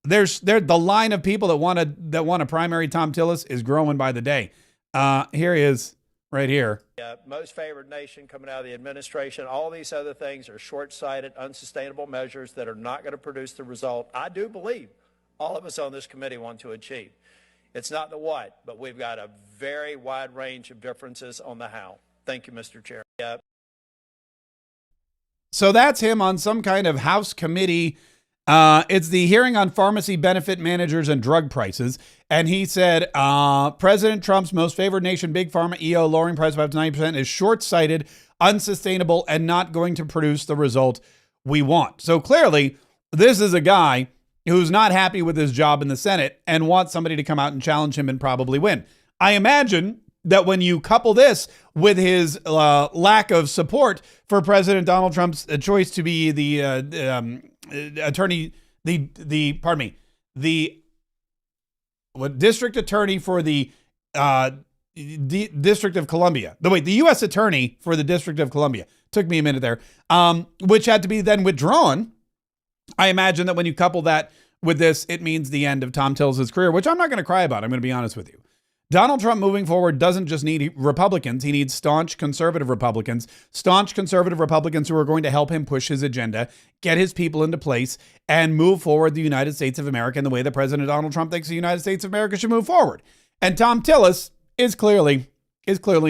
the line of people that want to primary Tom Tillis is growing by the day. Here he is, right here. Most favored nation coming out of the administration. All these other things are short-sighted, unsustainable measures that are not going to produce the result I do believe all of us on this committee want to achieve. It's not the what, but we've got a very wide range of differences on the how. Thank you, Mr. Chair. So that's him on some kind of House committee. It's the hearing on pharmacy benefit managers and drug prices. And he said, President Trump's most favored nation, Big Pharma EO, lowering price by up to 90% is short-sighted, unsustainable, and not going to produce the result we want. So clearly, this is a guy who's not happy with his job in the Senate and wants somebody to come out and challenge him and probably win. I imagine that when you couple this with his lack of support for President Donald Trump's choice to be the district attorney for the District of Columbia. The U.S. attorney for the District of Columbia. Took me a minute there. Which had to be then withdrawn. I imagine that when you couple that with this, it means the end of Tom Tillis' career, which I'm not going to cry about. I'm going to be honest with you. Donald Trump moving forward doesn't just need Republicans. He needs staunch conservative Republicans who are going to help him push his agenda, get his people into place, and move forward the United States of America in the way that President Donald Trump thinks the United States of America should move forward. And Tom Tillis is clearly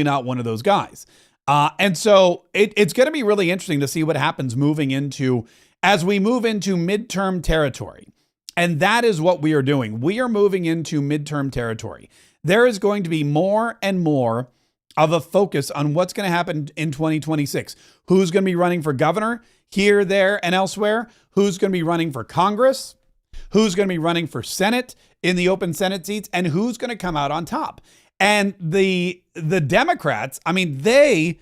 not one of those guys. And so it's going to be really interesting to see what happens as we move into midterm territory. And that is what we are doing. We are moving into midterm territory. There is going to be more and more of a focus on what's going to happen in 2026. Who's going to be running for governor here, there, and elsewhere? Who's going to be running for Congress? Who's going to be running for Senate in the open Senate seats? And who's going to come out on top? And the Democrats, I mean, they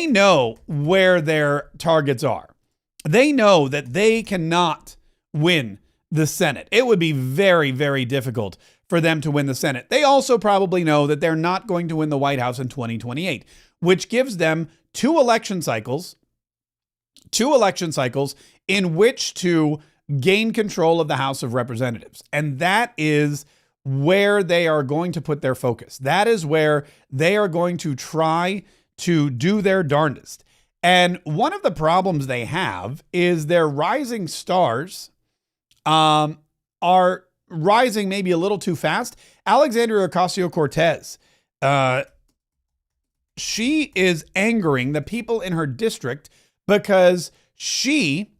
know where their targets are. They know that they cannot win the Senate. It would be very, very difficult for them to win the Senate. They also probably know that they're not going to win the White House in 2028, which gives them 2 election cycles 2 election cycles in which to gain control of the House of Representatives. And that is where they are going to put their focus. That is where they are going to try to do their darndest. And one of the problems they have is their rising stars are rising maybe a little too fast. Alexandria Ocasio-Cortez, she is angering the people in her district because she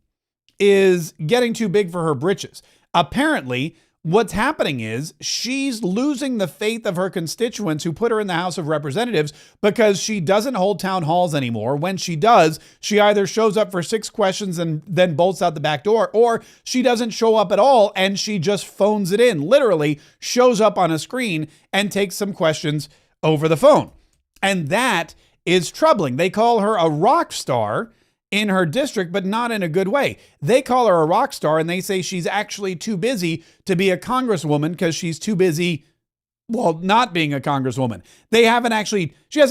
is getting too big for her britches. Apparently, what's happening is she's losing the faith of her constituents who put her in the House of Representatives because she doesn't hold town halls anymore. When she does, she either shows up for 6 questions and then bolts out the back door, or she doesn't show up at all and she just phones it in, literally shows up on a screen and takes some questions over the phone. And that is troubling. They call her a rock star in her district, but not in a good way. They call her a rock star and they say she's actually too busy to be a congresswoman because she's too busy, well, not being a congresswoman. She hasn't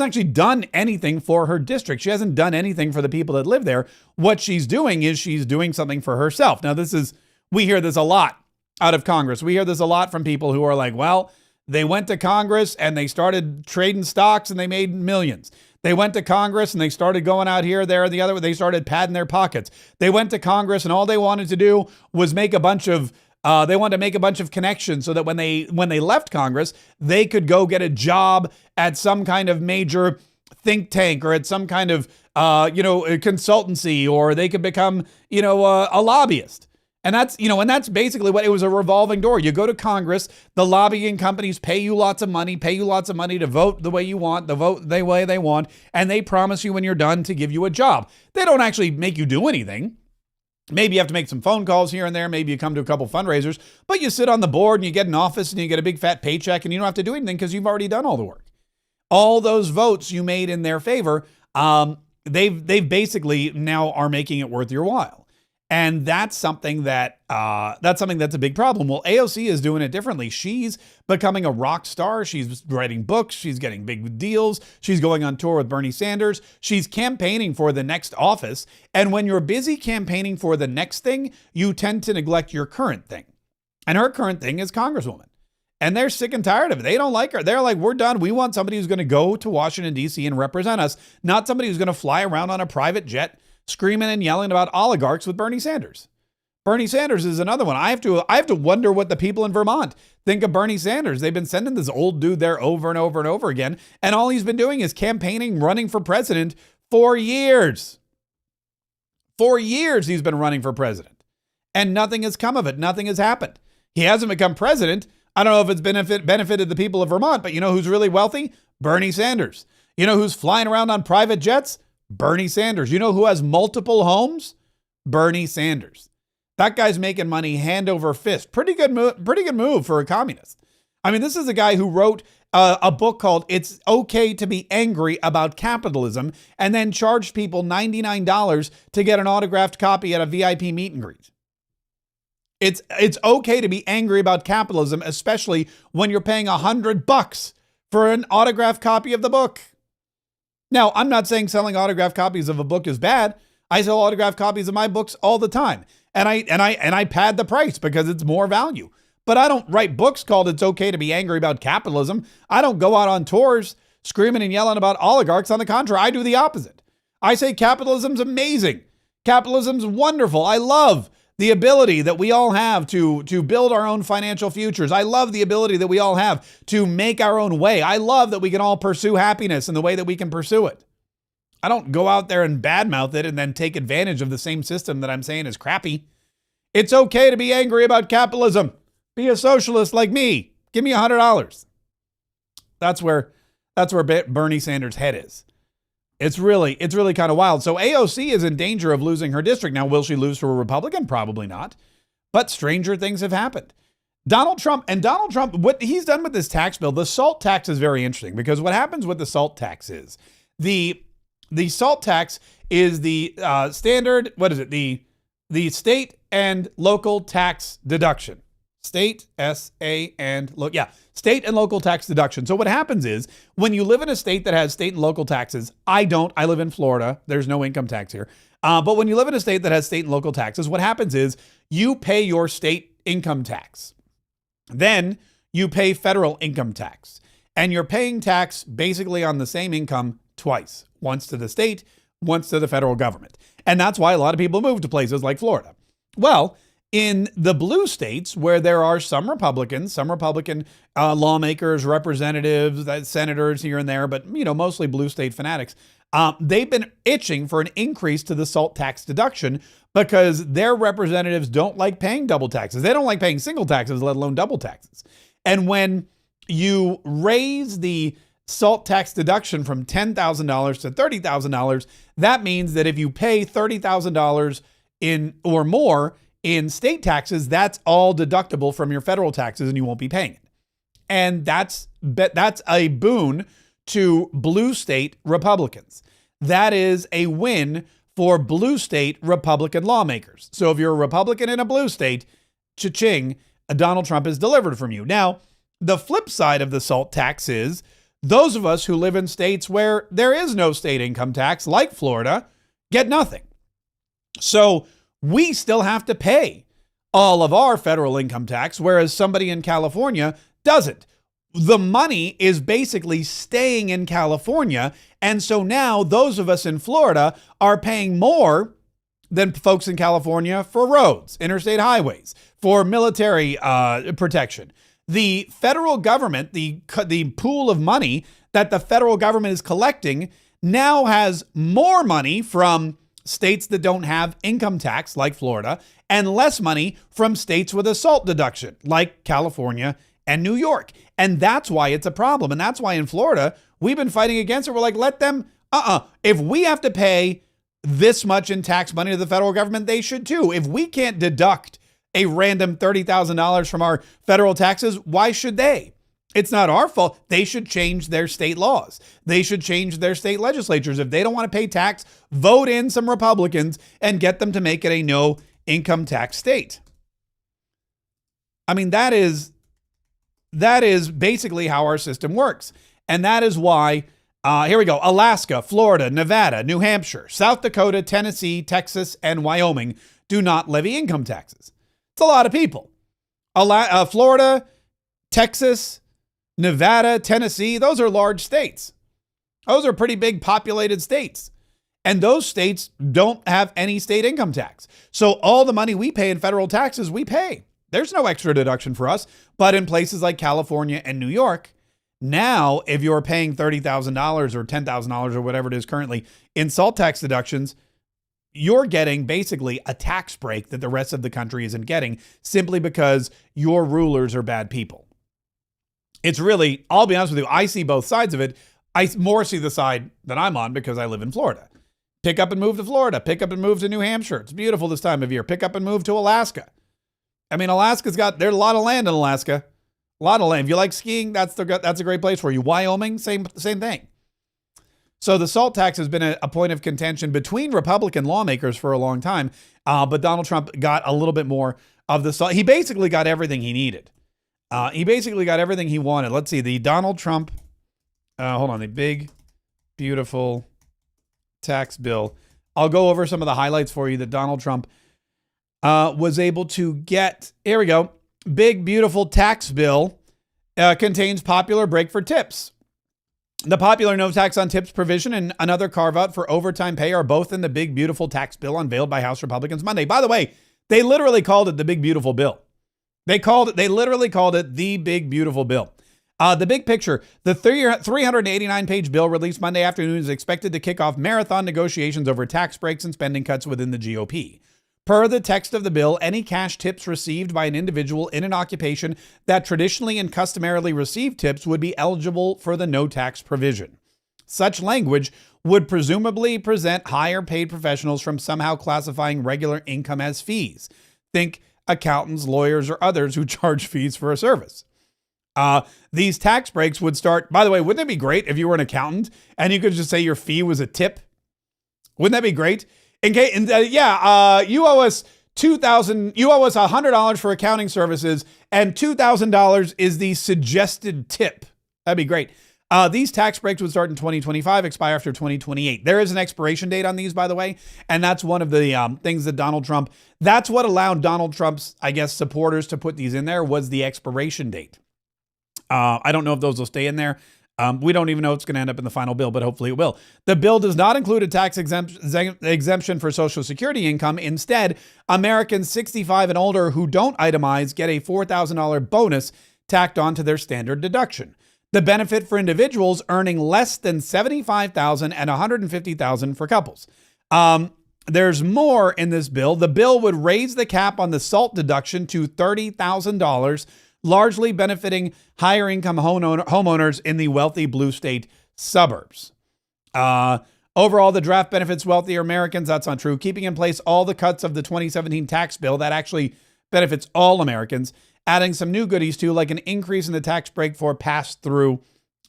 actually done anything for her district. She hasn't done anything for the people that live there. What she's doing is she's doing something for herself. Now, we hear this a lot out of Congress. We hear this a lot from people who are like, well, they went to Congress and they started trading stocks and they made millions. They went to Congress and they started going out here, there, and the other. They started padding their pockets. They went to Congress and all they wanted to do was make a bunch of connections so that when they left Congress, they could go get a job at some kind of major think tank or at some kind of a consultancy, or they could become a lobbyist. And that's basically what it was, a revolving door. You go to Congress, the lobbying companies pay you lots of money to vote the way you want, the vote the way they want, and they promise you when you're done to give you a job. They don't actually make you do anything. Maybe you have to make some phone calls here and there. Maybe you come to a couple fundraisers, but you sit on the board and you get an office and you get a big fat paycheck and you don't have to do anything because you've already done all the work. All those votes you made in their favor, they've basically now are making it worth your while. And that's something that's a big problem. Well, AOC is doing it differently. She's becoming a rock star. She's writing books. She's getting big deals. She's going on tour with Bernie Sanders. She's campaigning for the next office. And when you're busy campaigning for the next thing, you tend to neglect your current thing. And her current thing is Congresswoman. And they're sick and tired of it. They don't like her. They're like, we're done. We want somebody who's going to go to Washington, D.C. and represent us, not somebody who's going to fly around on a private jet screaming and yelling about oligarchs with Bernie Sanders. Bernie Sanders is another one. I have to wonder what the people in Vermont think of Bernie Sanders. They've been sending this old dude there over and over and over again, and all he's been doing is campaigning, running for president for years. For years he's been running for president, and nothing has come of it. Nothing has happened. He hasn't become president. I don't know if it's benefited the people of Vermont, but you know who's really wealthy? Bernie Sanders. You know who's flying around on private jets? Bernie Sanders. You know who has multiple homes? Bernie Sanders. That guy's making money hand over fist. Pretty good move for a communist. I mean, this is a guy who wrote a book called It's Okay to Be Angry About Capitalism and then charged people $99 to get an autographed copy at a VIP meet and greet. It's okay to be angry about capitalism, especially when you're paying $100 for an autographed copy of the book. Now, I'm not saying selling autographed copies of a book is bad. I sell autographed copies of my books all the time. And I pad the price because it's more value. But I don't write books called It's Okay to Be Angry About Capitalism. I don't go out on tours screaming and yelling about oligarchs. On the contrary, I do the opposite. I say capitalism's amazing. Capitalism's wonderful. I love the ability that we all have to build our own financial futures. I love the ability that we all have to make our own way. I love that we can all pursue happiness in the way that we can pursue it. I don't go out there and badmouth it and then take advantage of the same system that I'm saying is crappy. It's okay to be angry about capitalism. Be a socialist like me. Give me $100. That's where Bernie Sanders' head is. It's really kind of wild. So AOC is in danger of losing her district. Now, will she lose to a Republican? Probably not. But stranger things have happened. Donald Trump, what he's done with this tax bill, the SALT tax is very interesting because what happens with the SALT tax is the SALT tax is the standard, what is it? The state and local tax deduction. State, state and local tax deduction. So what happens is when you live in a state that has state and local taxes, I live in Florida. There's no income tax here. But when you live in a state that has state and local taxes, what happens is you pay your state income tax. Then you pay federal income tax. And you're paying tax basically on the same income twice, once to the state, once to the federal government. And that's why a lot of people move to places like Florida. Well, in the blue states where there are some Republican lawmakers, representatives, senators here and there, but mostly blue state fanatics, they've been itching for an increase to the SALT tax deduction because their representatives don't like paying double taxes. They don't like paying single taxes, let alone double taxes. And when you raise the SALT tax deduction from $10,000 to $30,000, that means that if you pay $30,000 in or more in state taxes, that's all deductible from your federal taxes and you won't be paying it. And that's a boon to blue state Republicans. That is a win for blue state Republican lawmakers. So if you're a Republican in a blue state, cha-ching, Donald Trump is delivered from you. Now, the flip side of the SALT tax is those of us who live in states where there is no state income tax, like Florida, get nothing. So we still have to pay all of our federal income tax, whereas somebody in California doesn't. The money is basically staying in California. And so now those of us in Florida are paying more than folks in California for roads, interstate highways, for military protection. The federal government, the pool of money that the federal government is collecting now has more money from states that don't have income tax, like Florida, and less money from states with a SALT deduction, like California and New York. And that's why it's a problem. And that's why in Florida, we've been fighting against it. We're like, let them, if we have to pay this much in tax money to the federal government, they should too. If we can't deduct a random $30,000 from our federal taxes, why should they? It's not our fault. They should change their state laws. They should change their state legislatures. If they don't want to pay tax, vote in some Republicans and get them to make it a no income tax state. I mean, that is basically how our system works. And that is why, here we go, Alaska, Florida, Nevada, New Hampshire, South Dakota, Tennessee, Texas, and Wyoming do not levy income taxes. It's a lot of people. Florida, Texas, Nevada, Tennessee, those are large states. Those are pretty big populated states. And those states don't have any state income tax. So all the money we pay in federal taxes, we pay. There's no extra deduction for us. But in places like California and New York, now if you're paying $30,000 or $10,000 or whatever it is currently in SALT tax deductions, you're getting basically a tax break that the rest of the country isn't getting simply because your rulers are bad people. It's really, I'll be honest with you, I see both sides of it. I more see the side that I'm on because I live in Florida. Pick up and move to Florida. Pick up and move to New Hampshire. It's beautiful this time of year. Pick up and move to Alaska. I mean, there's a lot of land in Alaska. A lot of land. If you like skiing, that's a great place for you. Wyoming, same thing. So the SALT tax has been a point of contention between Republican lawmakers for a long time. But Donald Trump got a little bit more of the SALT. He basically got everything he needed. He basically got everything he wanted. Let's see. The Donald Trump, the big, beautiful tax bill. I'll go over some of the highlights for you that Donald Trump was able to get. Here we go. Big, beautiful tax bill contains popular break for tips. The popular no tax on tips provision and another carve out for overtime pay are both in the big, beautiful tax bill unveiled by House Republicans Monday. By the way, they literally called it the big, beautiful bill. They literally called it the big, beautiful bill. The big picture, the 389-page bill released Monday afternoon is expected to kick off marathon negotiations over tax breaks and spending cuts within the GOP. Per the text of the bill, any cash tips received by an individual in an occupation that traditionally and customarily received tips would be eligible for the no tax provision. Such language would presumably present higher paid professionals from somehow classifying regular income as fees. Think accountants, lawyers, or others who charge fees for a service. These tax breaks would start, by the way, wouldn't it be great if you were an accountant and you could just say your fee was a tip? Wouldn't that be great? You owe us $100 for accounting services and $2,000 is the suggested tip. That'd be great. These tax breaks would start in 2025, expire after 2028. There is an expiration date on these, by the way, and that's one of the things that Donald Trump, that's what allowed Donald Trump's, I guess, supporters to put these in there, was the expiration date. I don't know if those will stay in there. We don't even know what's going to end up in the final bill, but hopefully it will. The bill does not include a tax exemption for Social Security income. Instead, Americans 65 and older who don't itemize get a $4,000 bonus tacked onto their standard deduction. The benefit for individuals earning less than $75,000 and $150,000 for couples. There's more in this bill. The bill would raise the cap on the SALT deduction to $30,000, largely benefiting higher income homeowners in the wealthy blue state suburbs. Overall, the draft benefits wealthier Americans. That's not true. Keeping in place all the cuts of the 2017 tax bill, that actually benefits all Americans. Adding some new goodies too, like an increase in the tax break for pass-through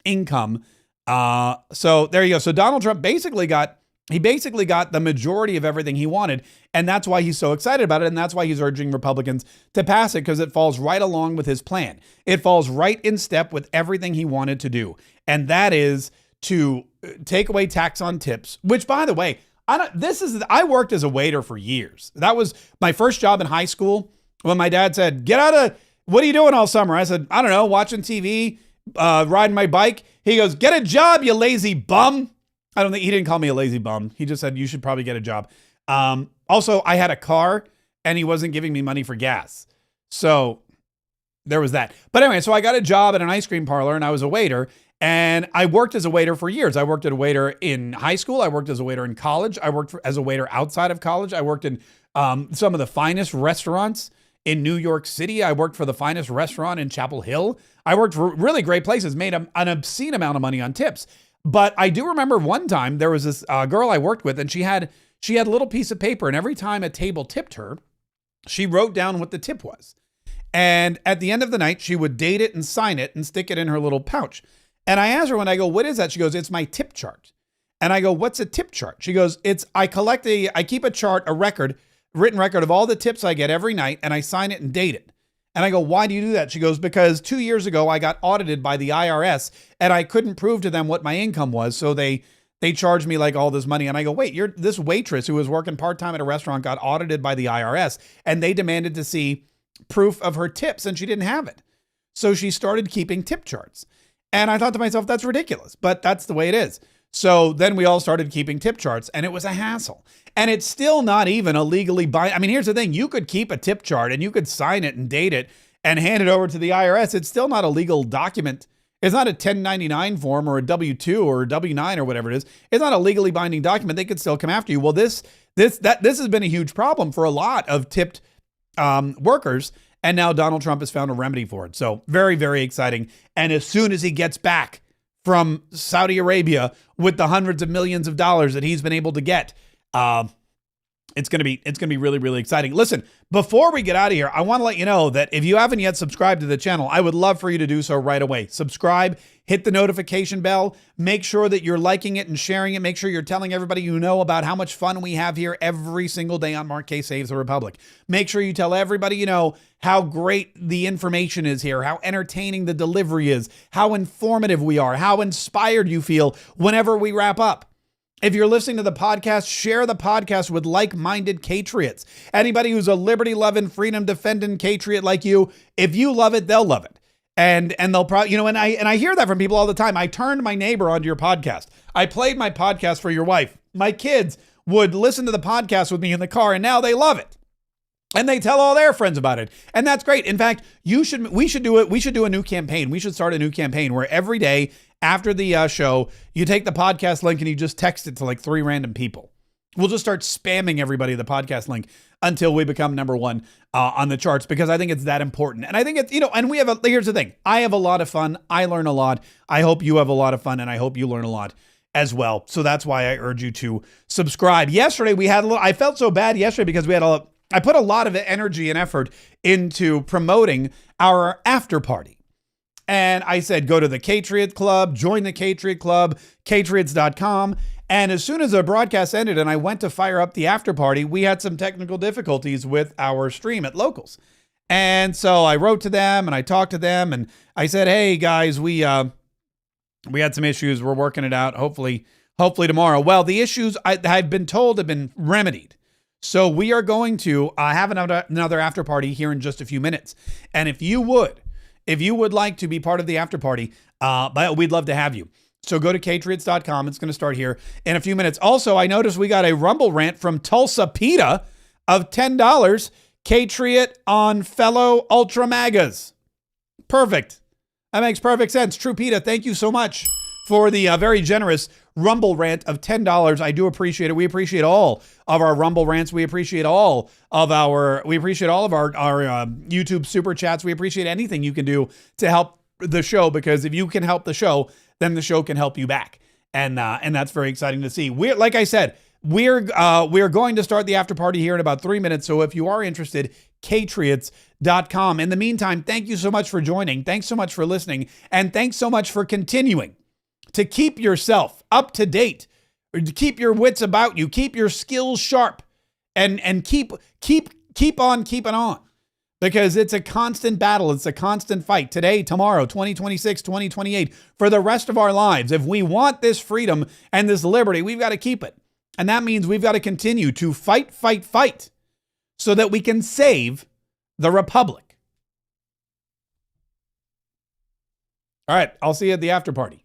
income. So there you go. So Donald Trump basically got the majority of everything he wanted, and that's why he's so excited about it, and that's why he's urging Republicans to pass it, because it falls right along with his plan. It falls right in step with everything he wanted to do, and that is to take away tax on tips, which, by the way, I worked as a waiter for years. That was my first job in high school. When my dad said, what are you doing all summer? I said, I don't know, watching TV, riding my bike. He goes, get a job, you lazy bum. I don't think he didn't call me a lazy bum. He just said, you should probably get a job. Also, I had a car and he wasn't giving me money for gas. So there was that. But anyway, so I got a job at an ice cream parlor and I was a waiter, and I worked as a waiter for years. I worked as a waiter in high school. I worked as a waiter in college. I worked as a waiter outside of college. I worked in some of the finest restaurants in New York City. I worked for the finest restaurant in Chapel Hill. I worked for really great places, made an obscene amount of money on tips. But I do remember one time there was this girl I worked with, and she had a little piece of paper, and every time a table tipped her, she wrote down what the tip was. And at the end of the night, she would date it and sign it and stick it in her little pouch. And I asked her when I go, what is that? She goes, it's my tip chart. And I go, what's a tip chart? She goes, I keep a chart, written record of all the tips I get every night, and I sign it and date it. And I go, why do you do that? She goes, because 2 years ago I got audited by the IRS and I couldn't prove to them what my income was. So they charged me like all this money. And I go, wait, this waitress who was working part-time at a restaurant got audited by the IRS, and they demanded to see proof of her tips, and she didn't have it. So she started keeping tip charts. And I thought to myself, that's ridiculous, but that's the way it is. So then we all started keeping tip charts, and it was a hassle. And it's still not even a legally binding. I mean, here's the thing. You could keep a tip chart and you could sign it and date it and hand it over to the IRS. It's still not a legal document. It's not a 1099 form or a W-2 or a W-9 or whatever it is. It's not a legally binding document. They could still come after you. Well, this has been a huge problem for a lot of tipped workers. And now Donald Trump has found a remedy for it. So very, very exciting. And as soon as he gets back from Saudi Arabia with the hundreds of millions of dollars that he's been able to get, it's going to be really, really exciting. Listen, before we get out of here, I want to let you know that if you haven't yet subscribed to the channel, I would love for you to do so right away. Subscribe, hit the notification bell, make sure that you're liking it and sharing it. Make sure you're telling everybody you know about how much fun we have here every single day on Mark Kaye Saves the Republic. Make sure you tell everybody you know how great the information is here, how entertaining the delivery is, how informative we are, how inspired you feel whenever we wrap up. If you're listening to the podcast, share the podcast with like-minded Kayetriots. Anybody who's a liberty-loving, freedom-defending Kayetriot like you, if you love it, they'll love it. And they'll probably, and I hear that from people all the time. I turned my neighbor onto your podcast. I played my podcast for your wife. My kids would listen to the podcast with me in the car, and now they love it. And they tell all their friends about it. And that's great. In fact, we should do it. We should do a new campaign. We should start a new campaign where every day after the show, you take the podcast link and you just text it to like 3 random people. We'll just start spamming everybody the podcast link until we become number 1 on the charts, because I think it's that important. And I think it's, and here's the thing. I have a lot of fun. I learn a lot. I hope you have a lot of fun, and I hope you learn a lot as well. So that's why I urge you to subscribe. Yesterday, I felt so bad yesterday because I put a lot of energy and effort into promoting our after party. And I said, go to the Kayetriot Club, join the Kayetriot Club, Kayetriots.com. And as soon as the broadcast ended and I went to fire up the after party, we had some technical difficulties with our stream at Locals. And so I wrote to them and I talked to them and I said, hey guys, we We had some issues. We're working it out. Hopefully tomorrow. Well, the issues I've been told have been remedied. So we are going to have another after party here in just a few minutes. And if you would like to be part of the after party, we'd love to have you. So go to Kayetriots.com. It's going to start here in a few minutes. Also, I noticed we got a Rumble rant from Tulsa PETA of $10. Kayetriot on fellow Ultra MAGAs. Perfect. That makes perfect sense. True PETA, thank you so much for the very generous Rumble rant of $10. I do appreciate it. We appreciate all of our Rumble rants. We appreciate all of our YouTube super chats. We appreciate anything you can do to help the show, because if you can help the show, then the show can help you back. And that's very exciting to see. Like I said, we're going to start the after party here in about 3 minutes. So if you are interested, Kayetriots.com. In the meantime, thank you so much for joining. Thanks so much for listening. And thanks so much for continuing to keep yourself up to date, or to keep your wits about you, keep your skills sharp, and keep on keeping on, because it's a constant battle. It's a constant fight today, tomorrow, 2026, 2028, for the rest of our lives. If we want this freedom and this liberty, we've got to keep it. And that means we've got to continue to fight so that we can save the republic. All right, I'll see you at the after party.